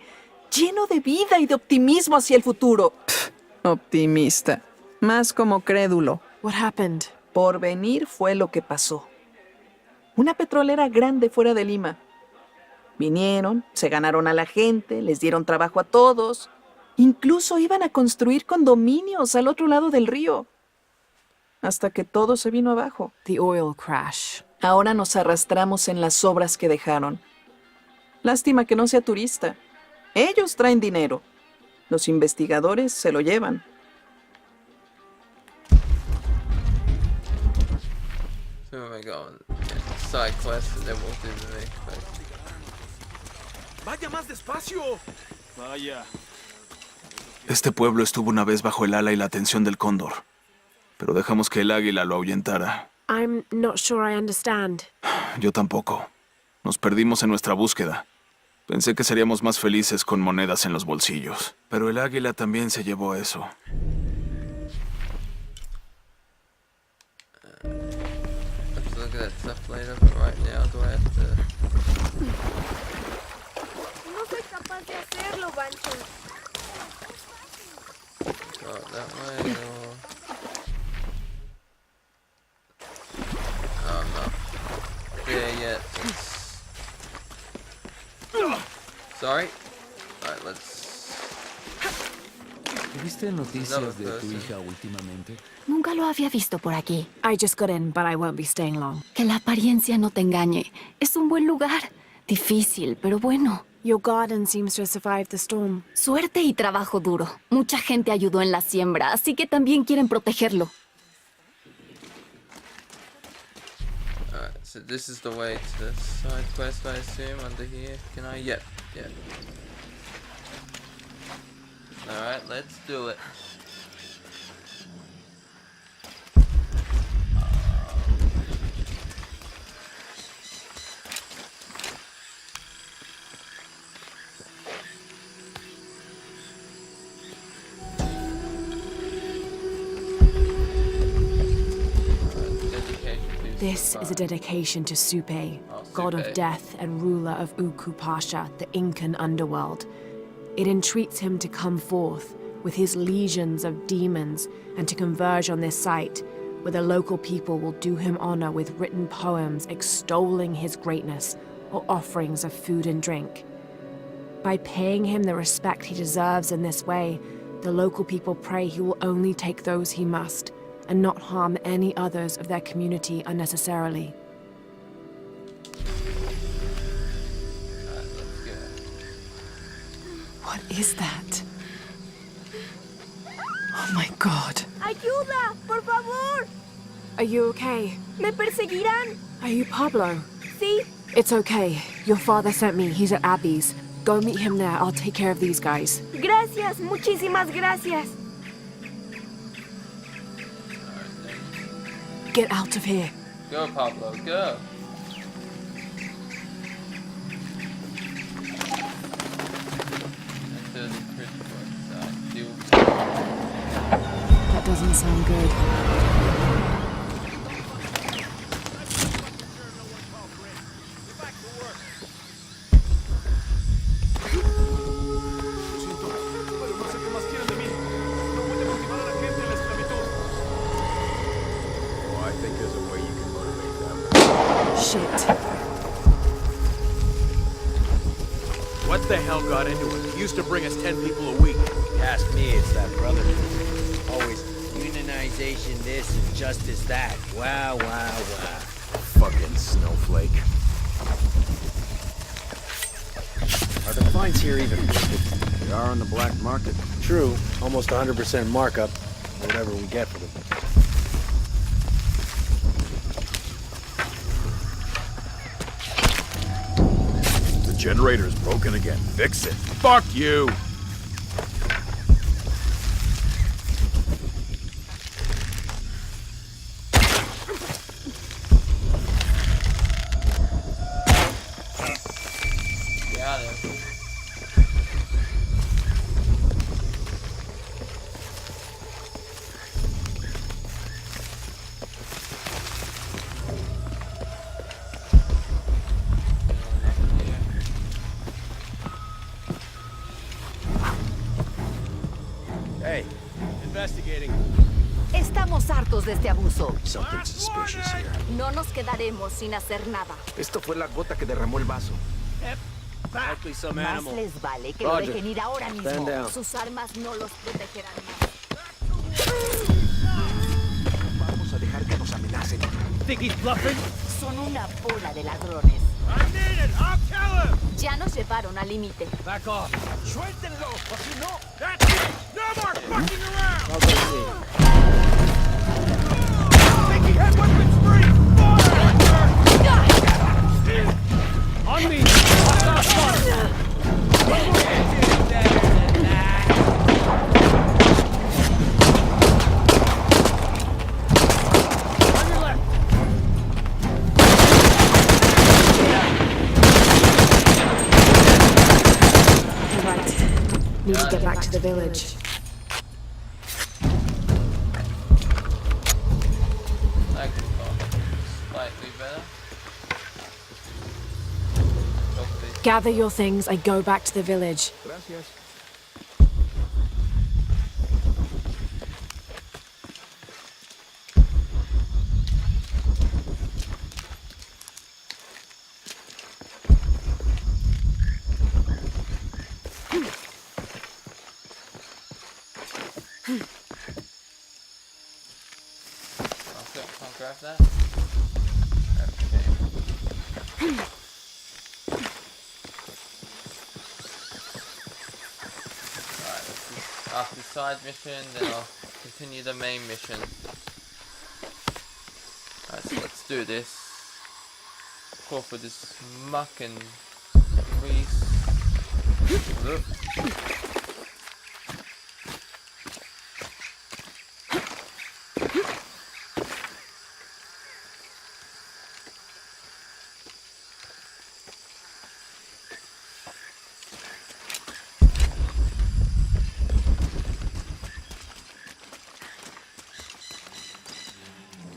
lleno de vida y de optimismo hacia el futuro. Optimista, más como crédulo. What happened? Por venir fue lo que pasó. Una petrolera grande fuera de Lima. Vinieron, se ganaron a la gente, les dieron trabajo a todos. Incluso iban a construir condominios al otro lado del río. Hasta que todo se vino abajo. The oil crash. Ahora nos arrastramos en las obras que dejaron. Lástima que no sea turista. Ellos traen dinero. Los investigadores se lo llevan. So we're going side quest and then we'll do the main quest. ¡Vaya más despacio! Vaya. Este pueblo estuvo una vez bajo el ala y la atención del cóndor. Pero dejamos que el águila lo ahuyentara. I'm not sure I understand. Yo tampoco. Nos perdimos en nuestra búsqueda. Pensé que seríamos más felices con monedas en los bolsillos. Pero el águila también se llevó eso. Let's look at that stuff later, but right now do I have to... No soy capaz de hacerlo, Bancho. Go that way or... Oh no. There yet. Sorry. Alright, let's... ¿Viste noticias de tu hija últimamente? Nunca lo había visto por aquí. I just got in, but I won't be staying long. Que la apariencia no te engañe. Es un buen lugar. Difícil, pero bueno. Your garden seems to have survived the storm. Suerte y trabajo duro. Mucha gente ayudó en la siembra, así que también quieren protegerlo. Alright, so this is the way to the side quest, I assume, under here. Can I? Yep, yep. Alright, let's do it. This is a dedication to Supe, god of death and ruler of Uku Pasha, the Incan underworld. It entreats him to come forth with his legions of demons and to converge on this site, where the local people will do him honor with written poems extolling his greatness or offerings of food and drink. By paying him the respect he deserves in this way, the local people pray he will only take those he must, and not harm any others of their community unnecessarily. What is that? Oh my God. ¡Ayuda! ¡Por favor! Are you okay? ¡Me perseguirán! Are you Pablo? Sí. It's okay. Your father sent me. He's at Abby's. Go meet him there. I'll take care of these guys. Gracias, muchísimas gracias. Get out of here. Go, Pablo, go. That doesn't sound good. What the hell got into it? He used to bring us 10 people a week. Ask me, it's that brother. Always unionization this and justice that. Wow, wow, wow. Fucking snowflake. Are the fines here even worth it? They are on the black market. True, almost 100% markup. Whatever we get for them. Generator's broken again. Fix it. Fuck you! Got him. Hey, investigating. Estamos hartos de este abuso. Something suspicious here. No nos quedaremos sin hacer nada. Esto fue la gota que derramó el vaso. Likely some Más animal. les vale que lo Roger. dejen ir ahora Stand mismo. down. Sus armas no los protegerán más. Vamos a dejar que nos amenacen. Think he's bluffing? Son una bola de ladrones. Ya nos llevaron al límite. Back off. Suéltenlo, o si no... That's it! No more fucking around! Mickey, head weapons free! Fire! On me! Need to get back to the village. That could go slightly better. Gather your things and go back to the village. Gracias. Can't grab that. Okay. After side mission, then I'll continue the main mission. Alright, so let's do this. Call for this muck and grease.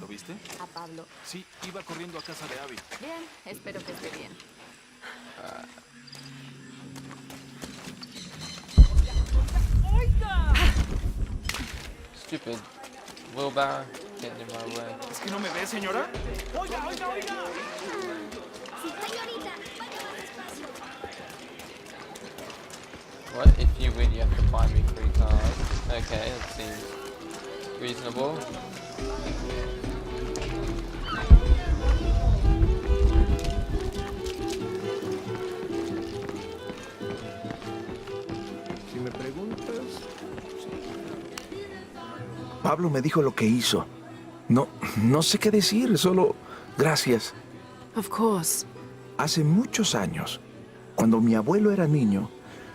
¿Viste? A Pablo. Sí, iba corriendo a casa de Abby. Bien, espero que esté bien. Stupid wheelbarrow getting in my way. ¿Es que no me ve, señora? ¡Oiga, oiga, oiga! What? If you win, you have to buy me 3 cars. Okay, that seems reasonable. Si me preguntas... Pablo me dijo lo que hizo. No sé qué decir, solo gracias. Of course. Hace muchos años, cuando mi abuelo era niño,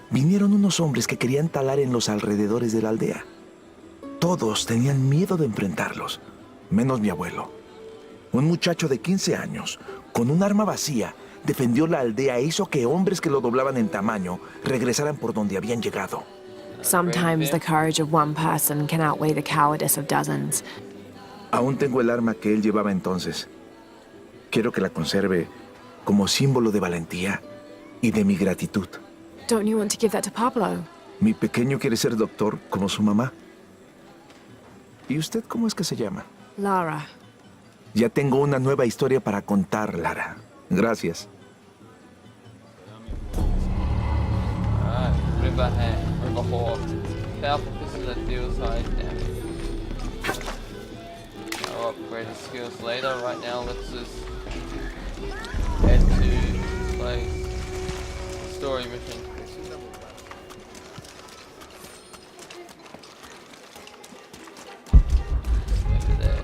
vinieron unos hombres que querían talar en los alrededores de la aldea. Todos tenían miedo de enfrentarlos, menos mi abuelo. Un muchacho de 15 años, con un arma vacía, defendió la aldea e hizo que hombres que lo doblaban en tamaño regresaran por donde habían llegado. Sometimes the courage of one person can outweigh the cowardice of dozens. Aún tengo el arma que él llevaba entonces. Quiero que la conserve como símbolo de valentía y de mi gratitud. Don't you want to give that to Pablo? Mi pequeño quiere ser doctor como su mamá. ¿Y usted cómo es que se llama? Lara. Ya tengo una nueva historia para contar, Lara. Gracias. Riverhawk. Powerful pistol that deals high damage. I'll upgrade his skills later. Right now, let's just head to this place. Story mission. Over there.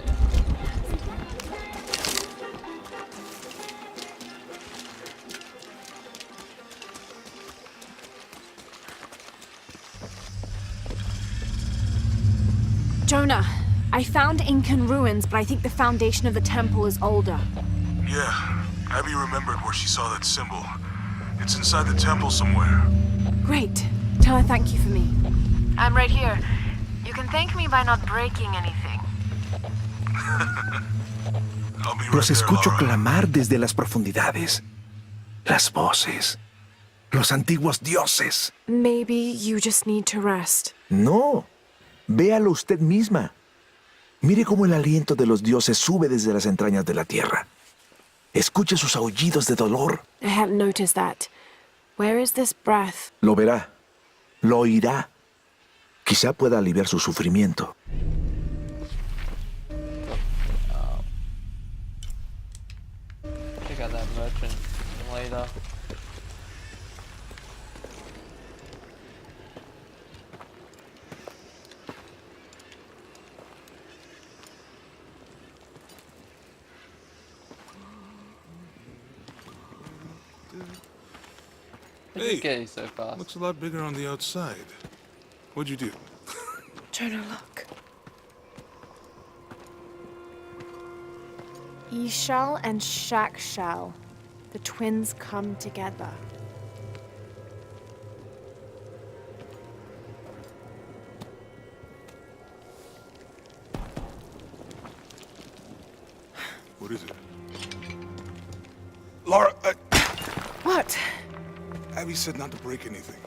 Jonah, I found Incan ruins, but I think the foundation of the temple is older. Yeah, Abby remembered where she saw that symbol. It's inside the temple somewhere. Great. Tell her thank you for me. I'm right here. You can thank me by not breaking anything. Los escucho clamar desde las profundidades. Las voces. Los antiguos dioses. Maybe you just need to rest. No. Véalo usted misma. Mire cómo el aliento de los dioses sube desde las entrañas de la tierra. Escuche sus aullidos de dolor. I hadn't noticed that. Where is this breath? Lo verá. Lo oirá. Quizá pueda aliviar su sufrimiento. merchant later. Hey, getting so fast. Looks a lot bigger on the outside. What'd you do? Jonah, look. Ishal and Shakshal. The twins come together. What is it? Laura, What? Abby said not to break anything.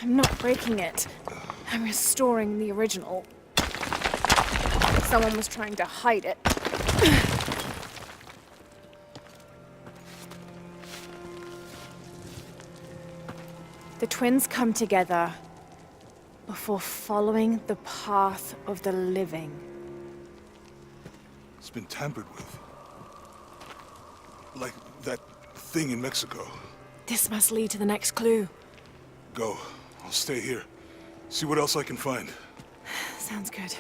I'm not breaking it. I'm restoring the original. Someone was trying to hide it. The twins come together before following the path of the living. It's been tampered with. Like that thing in Mexico. This must lead to the next clue. Go. I'll stay here. See what else I can find. Sounds good.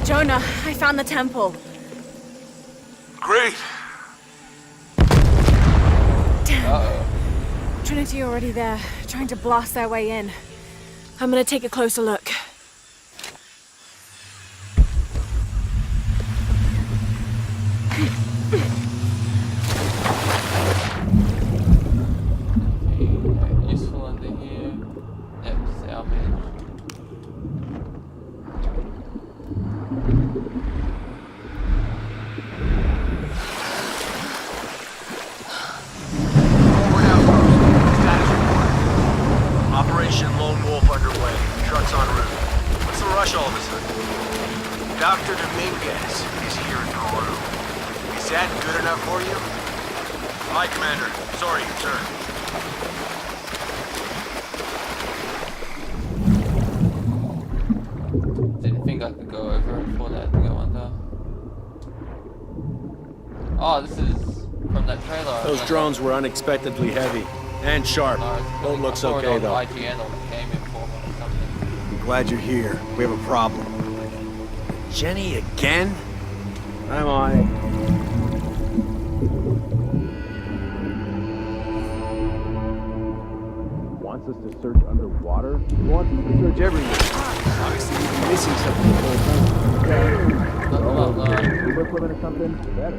Jonah, I found the temple. Great! Damn. Trinity already there, trying to blast their way in. I'm gonna take a closer look. Useful under here. Yep, salvage. Operation Lone Wolf underway. Trucks en route. What's the rush all of a sudden? Dr. Dominguez is here in Peru. Is that good enough for you? Aye, Commander. Sorry, sir. Didn't think I could go over it for that to go under. Oh, this is from that trailer. Those drones were unexpectedly heavy. And sharp. Boat looks okay, though. IGN or came in for me or something. I'm glad you're here. We have a problem. Jenny again? I'm on it. Wants us to search underwater? He wants us to search everywhere. Obviously, he's missing something the whole time. Scuba equipment or something? Better. A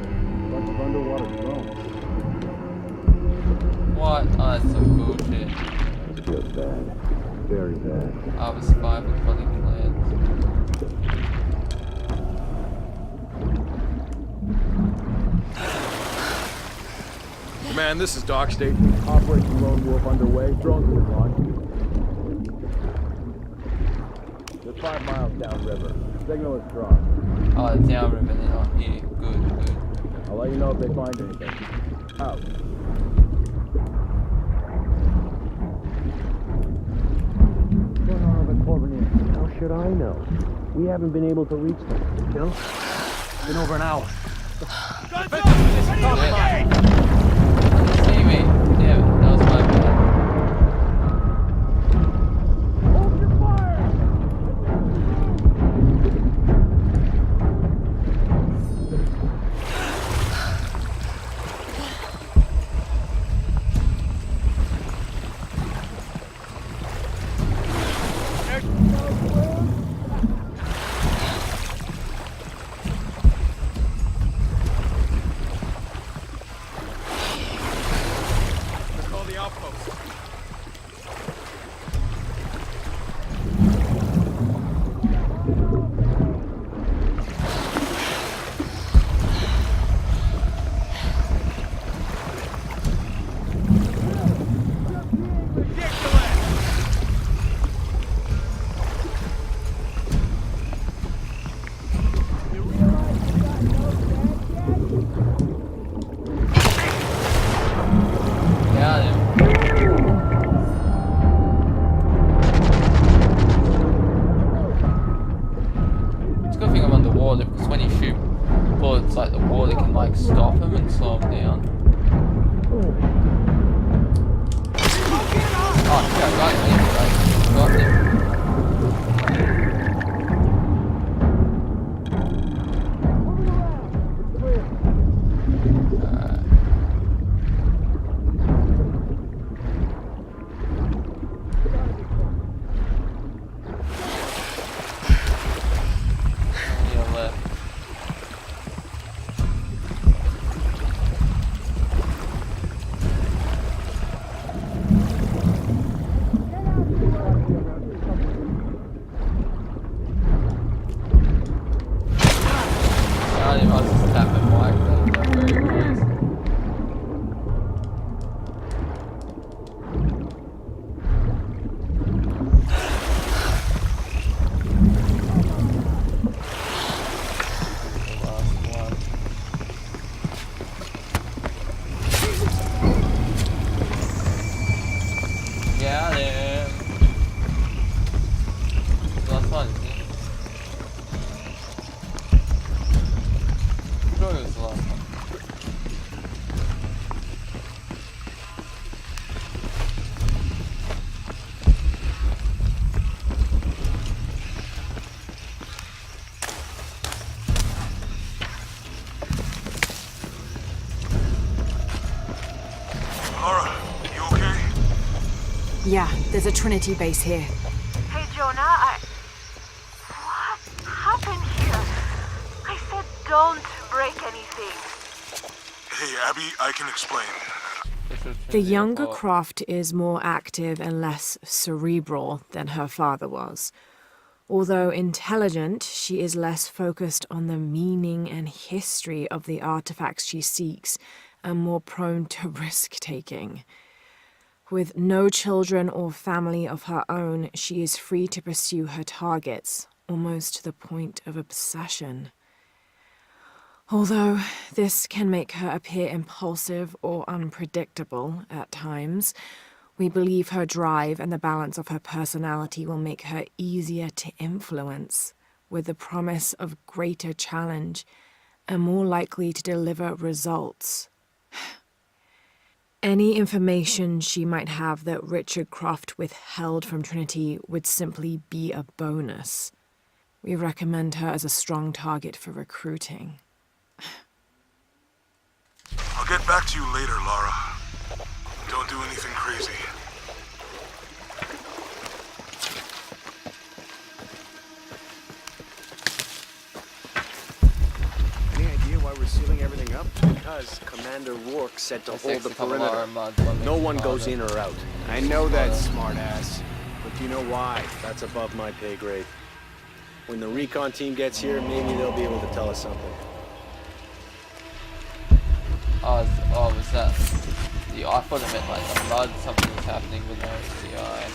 bunch of underwater drones. What? Oh, that's some bullshit. It feels bad. Very bad. I was surviving flooding plans. Command, this is Dock Station. Operation Lone Wolf underway. Drones are launched. They're 5 miles downriver. Signal is strong. Oh, it's downriver, they're not here. Good, good. I'll let you know if they find anything. Out. How should I know? We haven't been able to reach them. Bill? Been over an hour. See me. Yeah, that was my bad. Yeah, there's a Trinity base here. Hey, Jonah, What happened here? I said don't break anything. Hey, Abby, I can explain. The younger Croft is more active and less cerebral than her father was. Although intelligent, she is less focused on the meaning and history of the artifacts she seeks and more prone to risk-taking. With no children or family of her own, she is free to pursue her targets, almost to the point of obsession. Although this can make her appear impulsive or unpredictable at times, we believe her drive and the balance of her personality will make her easier to influence, with the promise of greater challenge and more likely to deliver results. Any information she might have that Richard Croft withheld from Trinity would simply be a bonus. We recommend her as a strong target for recruiting. I'll get back to you later, Lara. Don't do anything crazy. Any idea why we're sealing everything up? Because Commander Rourke said to hold the perimeter. No one goes in or out. I know that, smartass. But do you know why? That's above my pay grade. When the recon team gets here, maybe they'll be able to tell us something. Oh, was that? I thought it meant like the mud, something was happening with no CI.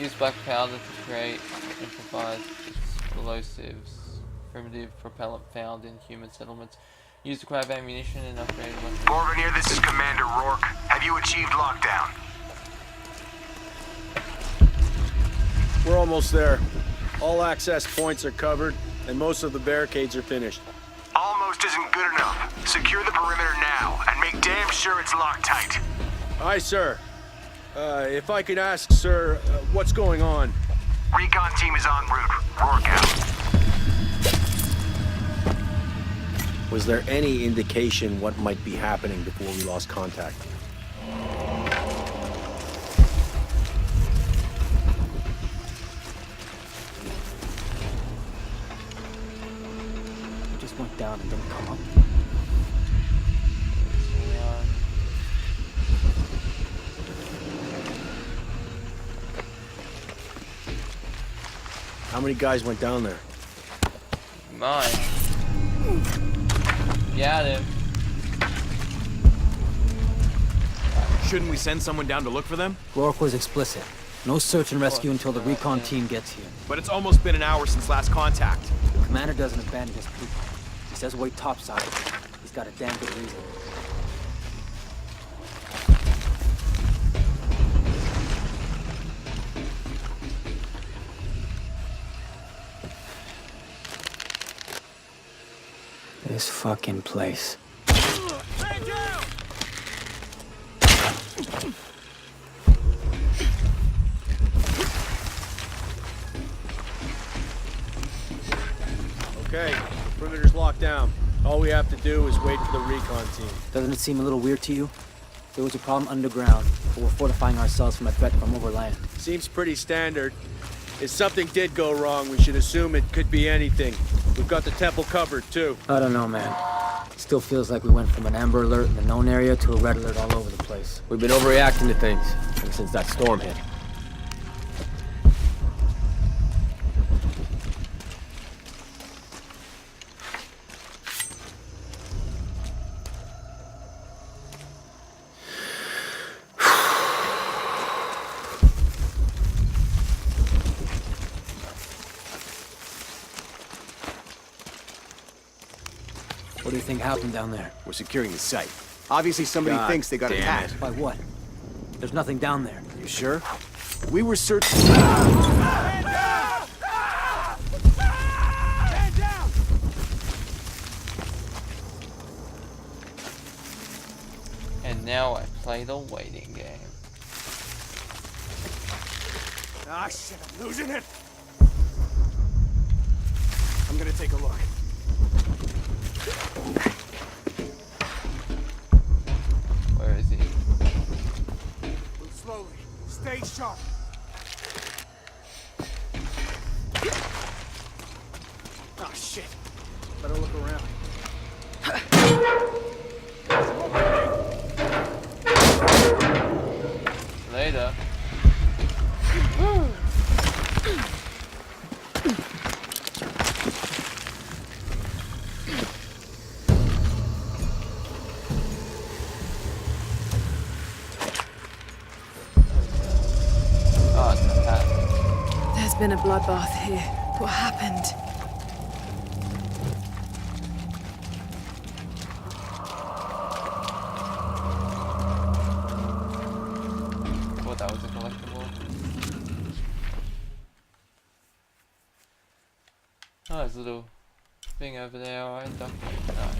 Use black powder to create improvised explosives. Primitive propellant found in human settlements. Use to grab ammunition and upgrade weapons. Morgan here, this is Commander Rourke. Have you achieved lockdown? We're almost there. All access points are covered, and most of the barricades are finished. Almost isn't good enough. Secure the perimeter now, and make damn sure it's locked tight. Aye, sir. If I could ask, sir, what's going on? Recon team is en route. Rourke out. Was there any indication what might be happening before we lost contact? It just went down and didn't come up. How many guys went down there? Mine. Got him. Shouldn't we send someone down to look for them? Rourke was explicit. No search and rescue until the recon team gets here. But it's almost been an hour since last contact. The commander doesn't abandon his people. He says wait topside. He's got a damn good reason. This fucking place. locked down. All we have to do is wait for the recon team. Doesn't it seem a little weird to you? There was a problem underground, but we're fortifying ourselves from a threat from overland. Seems pretty standard. If something did go wrong, we should assume it could be anything. We've got the temple covered, too. I don't know, man. Still feels like we went from an amber alert in the known area to a red alert all over the place. We've been overreacting to things ever since that storm hit. What do you think happened down there? We're securing the site. Obviously somebody thinks they got attacked. By what? There's nothing down there. You sure? We were searching... And now I play the waiting game. Ah, shit, I'm losing it! I'm gonna take a look. Where is he? Move slowly. Stay sharp. Oh, shit. Better look around. Later. There's been a bloodbath here. What happened? Thought that was a collectible. Oh, there's a little thing over there. Alright, duck. Nice.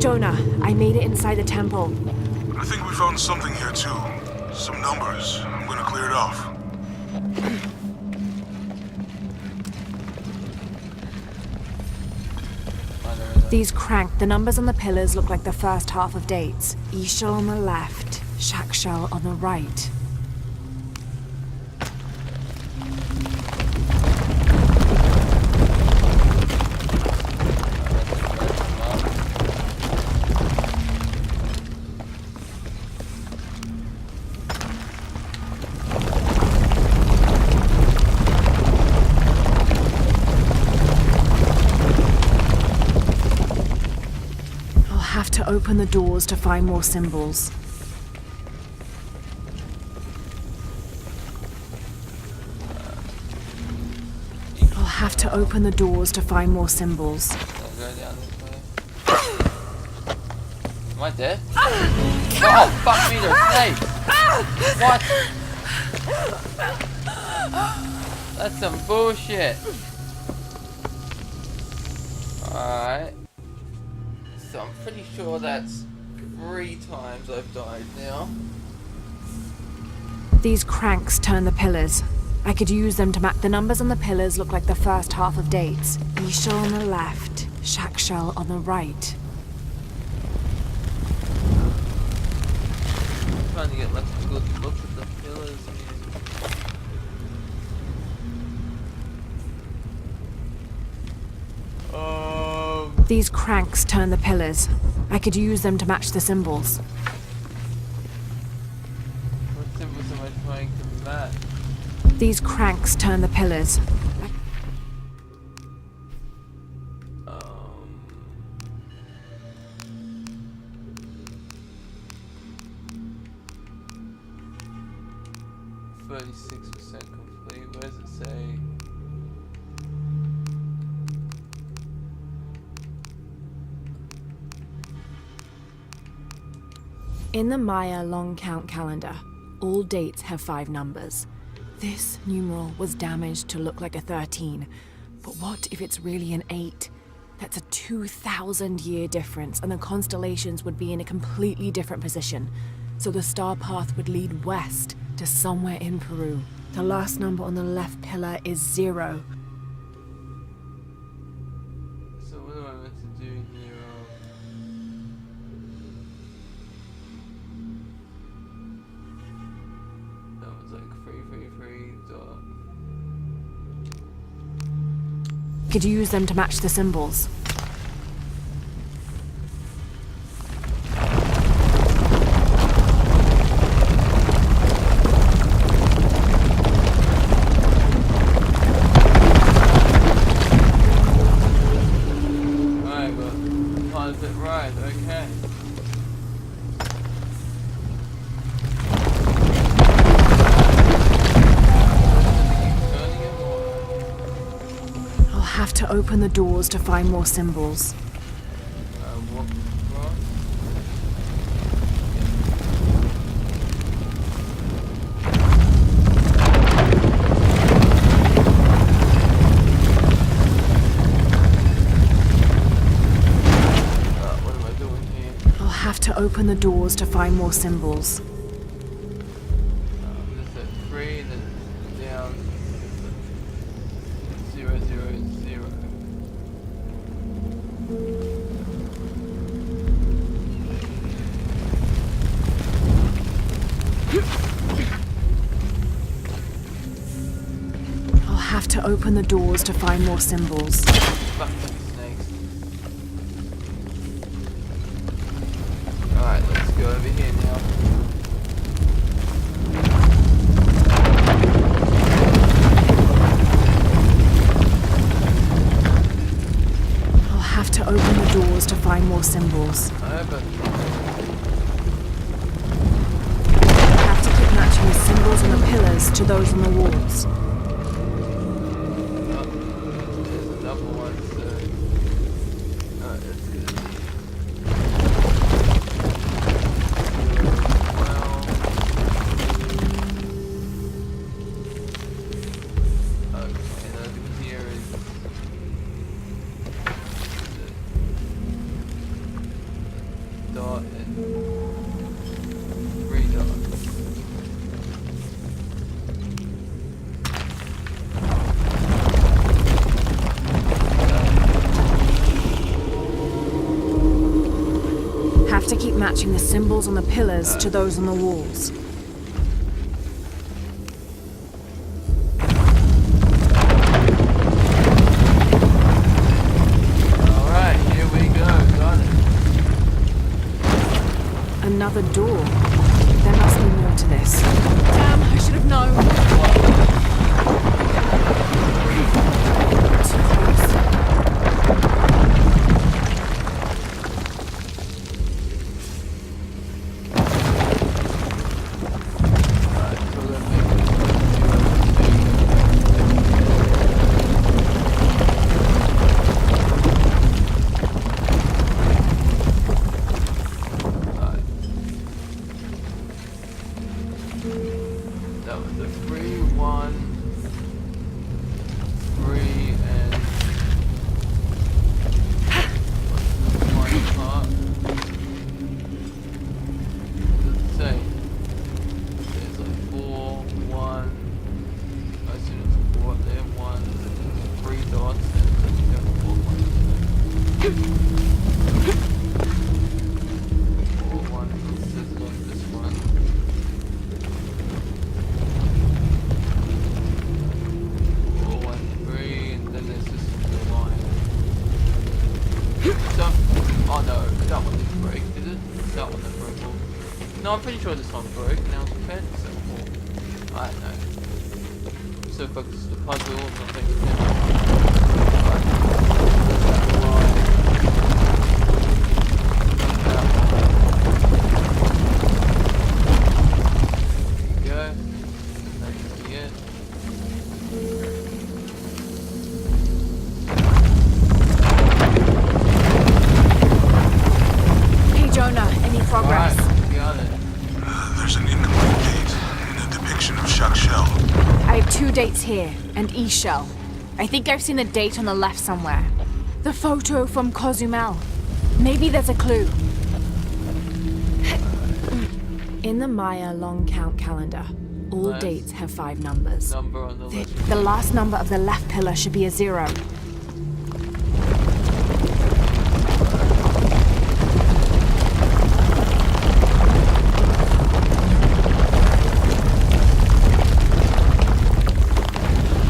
Jonah, I made it inside the temple. I think we found something here too. Some numbers. I'm gonna clear it off. These crank, the numbers on the pillars look like the first half of dates. Ishal on the left, Shakshal on the right. Have to open the doors to find more symbols. I'll have to open the doors to find more symbols. I'll go down this way. Am I dead? Oh, fuck me, there's snakes! What? That's some bullshit. Alright. So I'm pretty sure that's 3 times I've died now. These cranks turn the pillars. I could use them to map the numbers on the pillars look like the first half of dates. Ishal on the left, Shakshal on the right. I'm trying to get like a good look at the pillars here. These cranks turn the pillars. I could use them to match the symbols. What symbols am I trying to match? These cranks turn the pillars. .36% complete. Where's does it say? In the Maya long count calendar, all dates have 5 numbers. This numeral was damaged to look like a 13, but what if it's really an 8? That's a 2,000-year difference, and the constellations would be in a completely different position. So the star path would lead west to somewhere in Peru. The last number on the left pillar is 0. So what am I meant to do here? That was like 333 dot. Could use them to match the symbols. Alright, but part of it right, okay. I'll have to open the doors to find more symbols. Walk across. What am I doing here? I'll have to open the doors to find more symbols. This is 3, then down 0, 0, 0. I'll have to open the doors to find more symbols. Fucking snakes. Alright, let's go over here now. I'll have to open the doors to find more symbols. Open. I'll have to keep matching the symbols on the pillars to those on the walls. There's another one, so... Alright, that's good. Okay, and over here is... dot and 3 dots. Have to keep matching the symbols on the pillars to those on the walls. Alright, here we go, got it. Another door. There must be more to this. Damn, I should have known. Too close. That was the 3, 1, 3, and one part. What does it say? There's like 4, 1. I assume it's 4 up there, 1, 3 dots, and then you have 4 ones. 4, 1, this is like this one. 4, 1, 3, and then there's just the line. Oh no, that one didn't break, did it? That one that broke off. No, I'm pretty sure this one broke, and now it's repaired, so I don't know. I'm so focused on the puzzle, I'm not thinking of There you go. That should be it. dates here, and E-Shell. I think I've seen the date on the left somewhere. The photo from Cozumel. Maybe there's a clue. In the Maya long count calendar, all dates have 5 numbers. Number on the left. The last number of the left pillar should be a 0.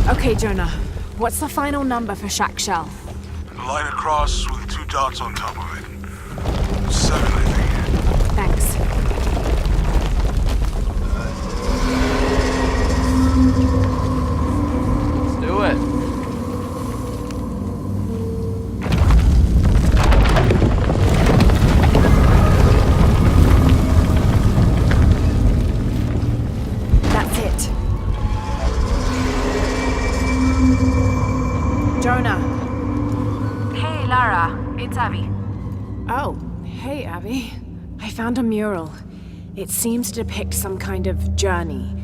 Okay, Jonah. What's the final number for Shack Shell? A line across with 2 dots on top of it. 7, I think. Thanks. Let's do it. That's it. Jonah. Hey, Lara. It's Abby. Oh, hey, Abby. I found a mural. It seems to depict some kind of journey.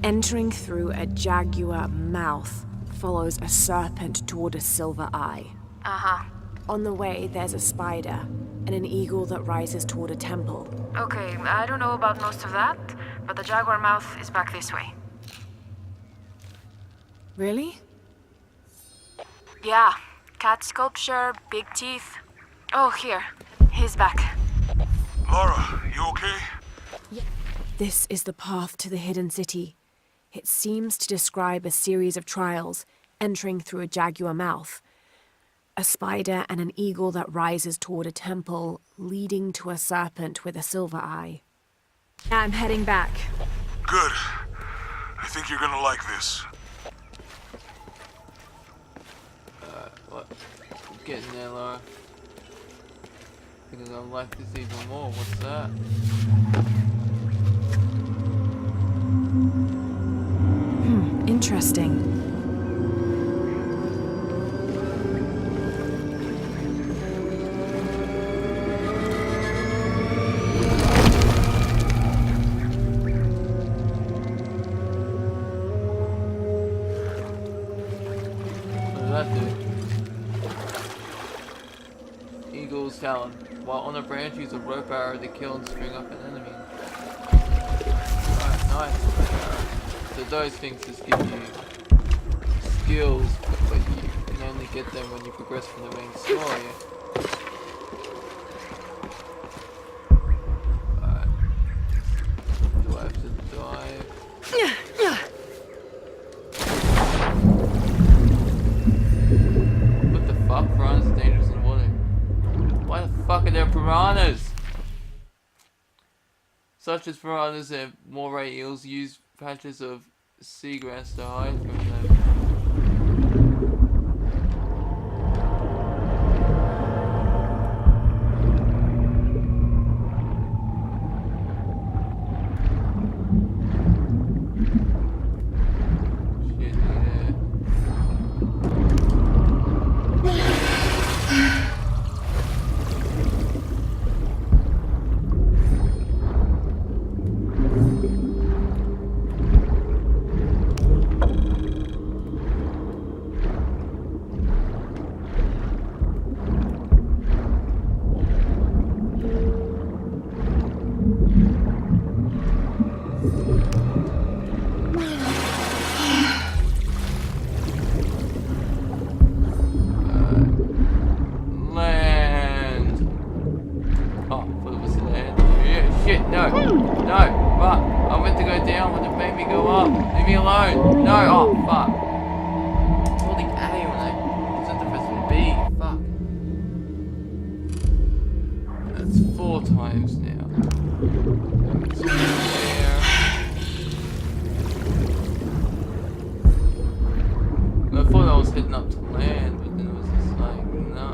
Entering through a jaguar mouth follows a serpent toward a silver eye. Uh-huh. On the way, there's a spider and an eagle that rises toward a temple. Okay, I don't know about most of that, but the jaguar mouth is back this way. Really? Yeah. Cat sculpture, big teeth. Oh, here. He's back. Laura, you okay? This is the path to the hidden city. It seems to describe a series of trials entering through a jaguar mouth. A spider and an eagle that rises toward a temple, leading to a serpent with a silver eye. I'm heading back. Good. I think you're gonna like this. What? Getting there, Laura. Because I like this even more. What's that? Interesting. What does that do? Eagle's talon. While on a branch, use a rope arrow to kill and string up an enemy. Right, nice. So those things just give you skills, but you can only get them when you progress from the main story. Alright. Do I have to dive? What the fuck? Piranhas are dangerous in water. Why the fuck are there piranhas? Such as piranhas and moray eels use patches of seagrass to hide from them. Shit, Leave me alone! No! Oh, fuck. I'm holding A when I said the first one B. Fuck. That's 4 times now. It's there. I thought I was heading up to land, but then it was just like, no.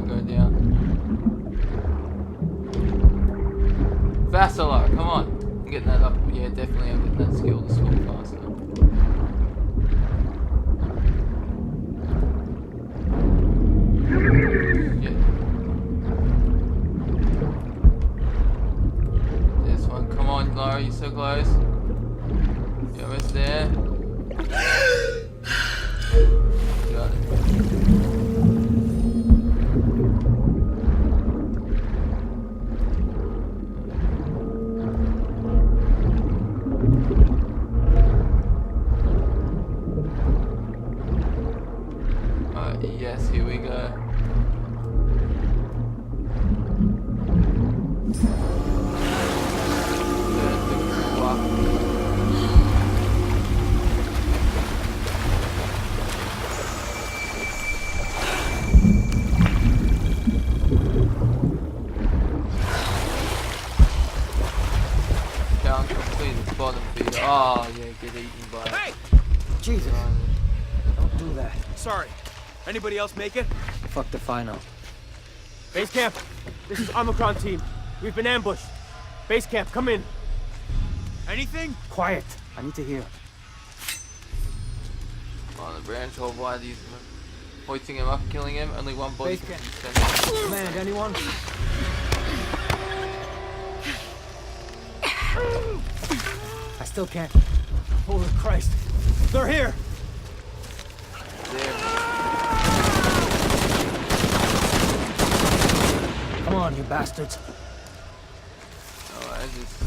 Go down. Faster, Lara, come on. I'm getting that up. Yeah, definitely I'm getting that skill to swim faster. Yeah. close. You're almost there. Got it. Yes, here we go. Down complete the bottom feeder. Oh yeah, get eaten by. Hey! Jesus. Don't do that. Sorry. Anybody else make it? Fuck the final. Base camp, this is Omicron team. We've been ambushed. Base camp, come in. Anything? Quiet. I need to hear. On the branch hole, why are these hoisting him up, killing him? Only one body Base can camp. be sent. Command, anyone? I still can't. Holy Christ. They're here! Come on, you bastards. Oh, I just...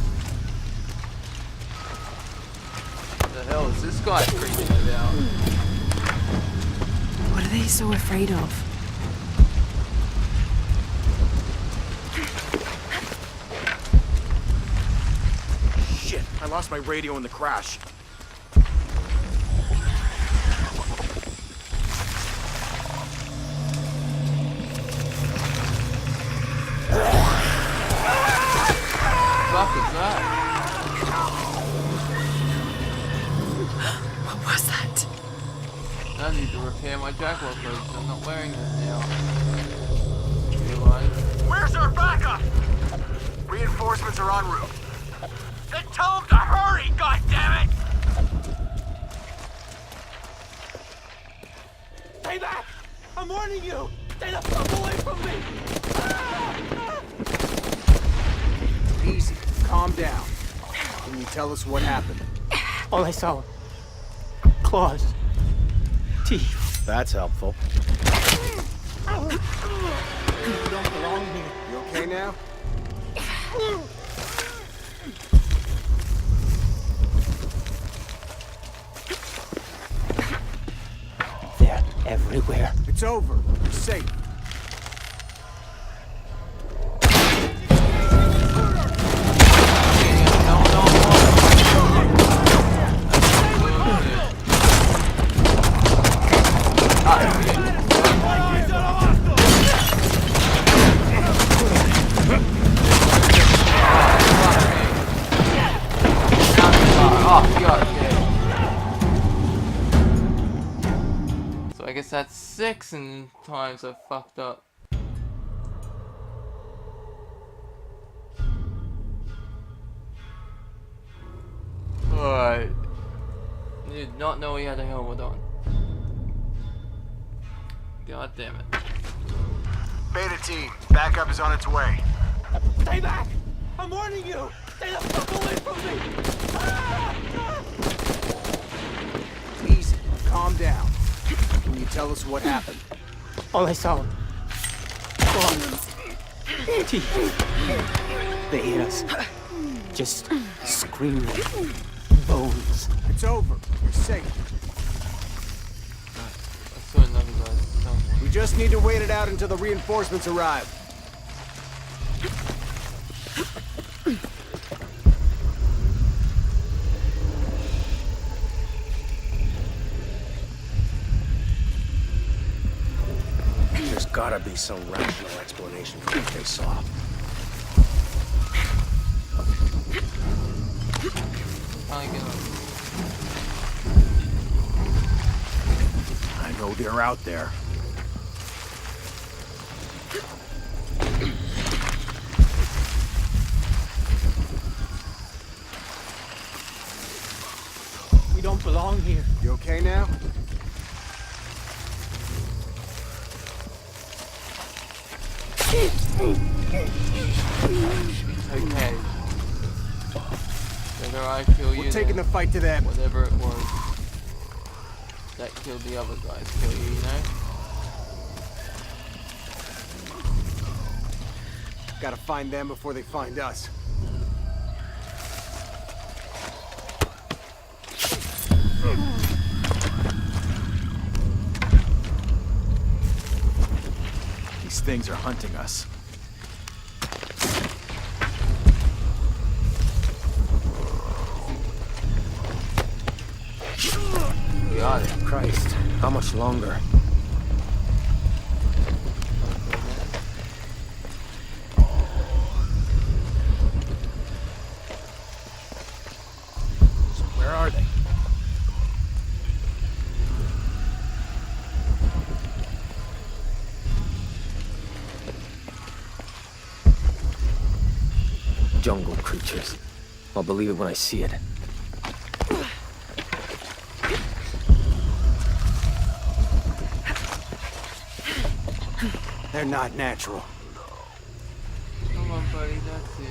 What the hell is this guy freaking it out? What are they so afraid of? Shit, I lost my radio in the crash. What is that? What was that? I need to repair my jackal clothes. I'm not wearing this now. Realize. Where's our backup? Reinforcements are en route. Then tell them to hurry, goddammit! Stay back! I'm warning you! Stay the fuck away from me! Easy. Calm down. Can you tell us what happened? All I saw. Claws. Teeth. That's helpful. You don't belong here. You okay now? They're everywhere. It's over. You're safe. So I guess that's 6 times I fucked up. Alright. Did not know he had a helmet on. God damn it. Beta team, backup is on its way. Stay back! I'm warning you! Stay the fuck away from me! Easy. Calm down. Can you tell us what happened? All I saw. Claws. Teeth. They hit us. Just screaming. Bones. It's over. You're safe. I saw another guy somewhere. We just need to wait it out until the reinforcements arrive. There's gotta be some rational explanation for what they saw. I know they're out there. We don't belong here. You okay now? Okay. Better I kill you. We're taking the fight to them. Whatever it was that killed the other guys, kill you, you know? Gotta find them before they find us. These things are hunting us. God, Christ, how much longer? So where are they? Jungle creatures. I'll believe it when I see it. They're not natural. Come on, buddy, that's it.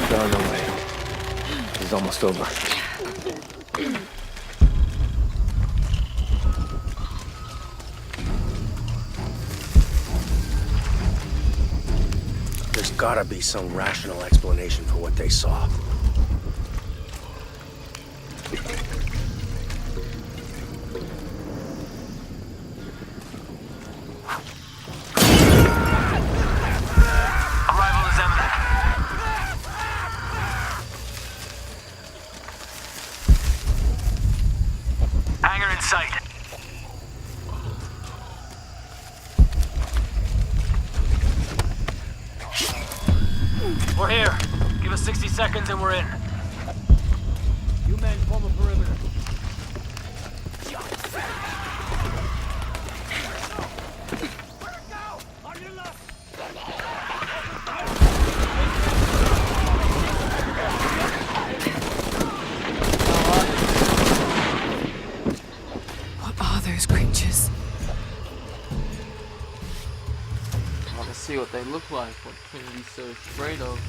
They're on their way. This is almost over. There's gotta be some rational explanation for what they saw. Arrival is imminent. Hangar in sight. We're here. Give us 60 seconds and we're in. You men form a perimeter. What are those creatures? I want to see what they look like. What can you be so afraid of?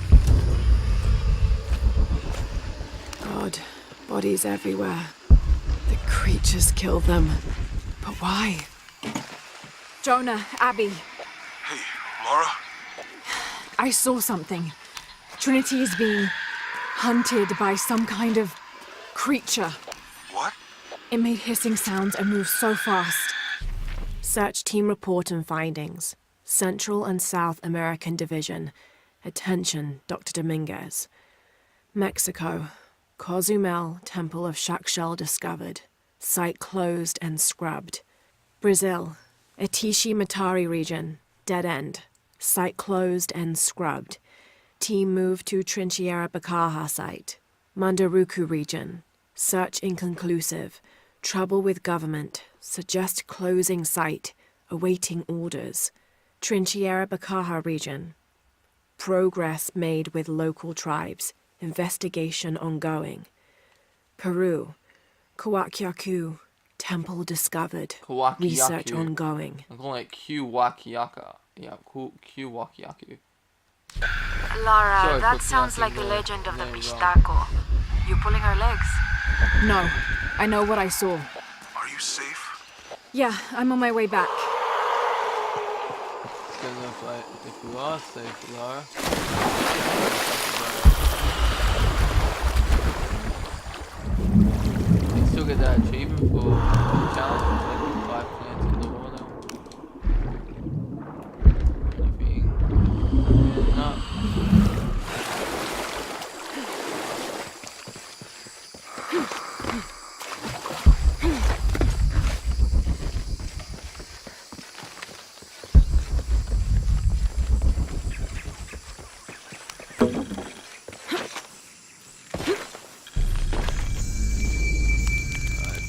God, bodies everywhere. The creatures kill them. But why? Jonah, Abby, Hey, Laura? I saw something. Trinity is being hunted by some kind of creature. What? It made hissing sounds and moved so fast. Search team report and findings. Central and South American Division. Attention, Dr. Dominguez. Mexico. Cozumel, Temple of Shakshel discovered. Site closed and scrubbed. Brazil. Atishi Matari region. Dead end. Site closed and scrubbed. Team moved to Trinchera Bacaja site. Mandaruku region. Search inconclusive. Trouble with government. Suggest closing site. Awaiting orders. Trinchera Bacaja region. Progress made with local tribes. Investigation ongoing. Peru. Coaquiacu. Temple discovered. Coaquiacu. Research ongoing. I'm calling it Q-Wakiaka. Yeah, Q-Wakiaku. Lara, Sorry that for sounds like pronouncing the legend of the name wrong. Pistaco. You pulling her legs? No, I know what I saw. Are you safe? Yeah, I'm on my way back. It's good enough, like, if you are safe, Lara. You still get that achievement for the challenge, like 5 plants in the water. You being not.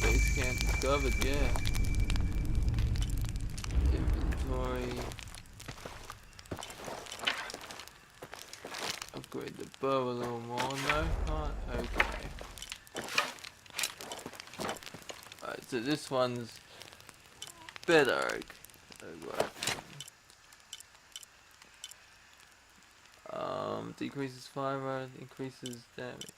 Base camp discovered, yeah. Inventory. Upgrade the bow a little more, no? Can't? Okay. Alright, so this one's better. Right. decreases fire rate, increases damage.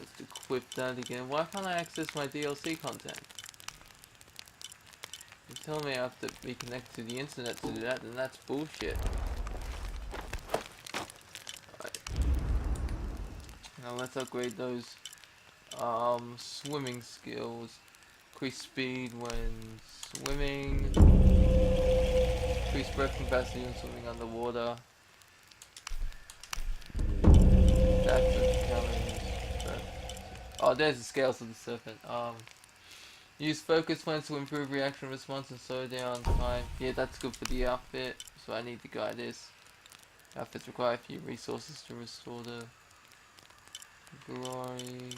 Let's equip that again. Why can't I access my DLC content? You tell me I have to be connected to the internet to do that, then that's bullshit. Right. Now let's upgrade those swimming skills. Increase speed when swimming. Increase breath capacity when swimming underwater. That's a challenge. Oh, there's the scales of the serpent. Use focus points to improve reaction response and slow down time. Yeah, that's good for the outfit, so I need to guide this. Outfits require a few resources to restore the glory.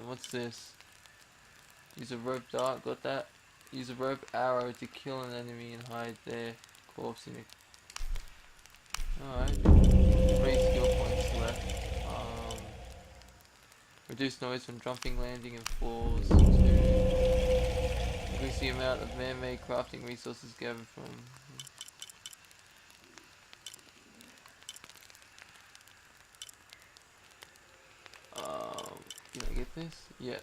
What's this? Use a rope dart, got that? Use a rope arrow to kill an enemy and hide their corpse in a... Alright. 3 skill points left. Reduce noise from jumping, landing, and falls. 2. Increase the amount of man-made crafting resources gathered from... Can I get this? Yeah.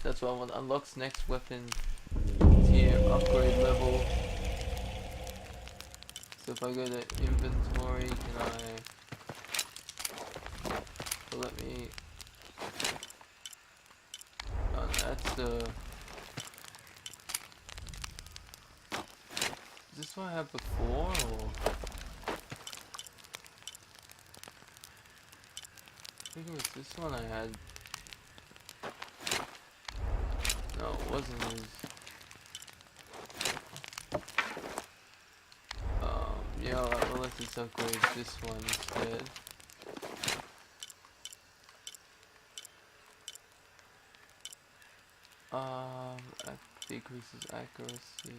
That's what I want. Unlocks next weapon tier upgrade level. So if I go to inventory, can I... let me... Oh, that's the... Is this what I had before, or...? I think it was this one I had. No, it wasn't as... yeah, well, let's just upgrade this one instead. Decreases accuracy.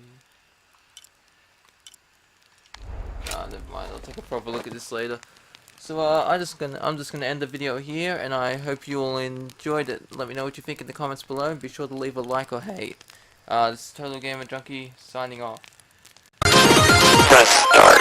Nah, never mind. I'll take a proper look at this later. So I'm just gonna end the video here, and I hope you all enjoyed it. Let me know what you think in the comments below, and be sure to leave a like or hate. This is TotalGamerJunkie signing off. Press start.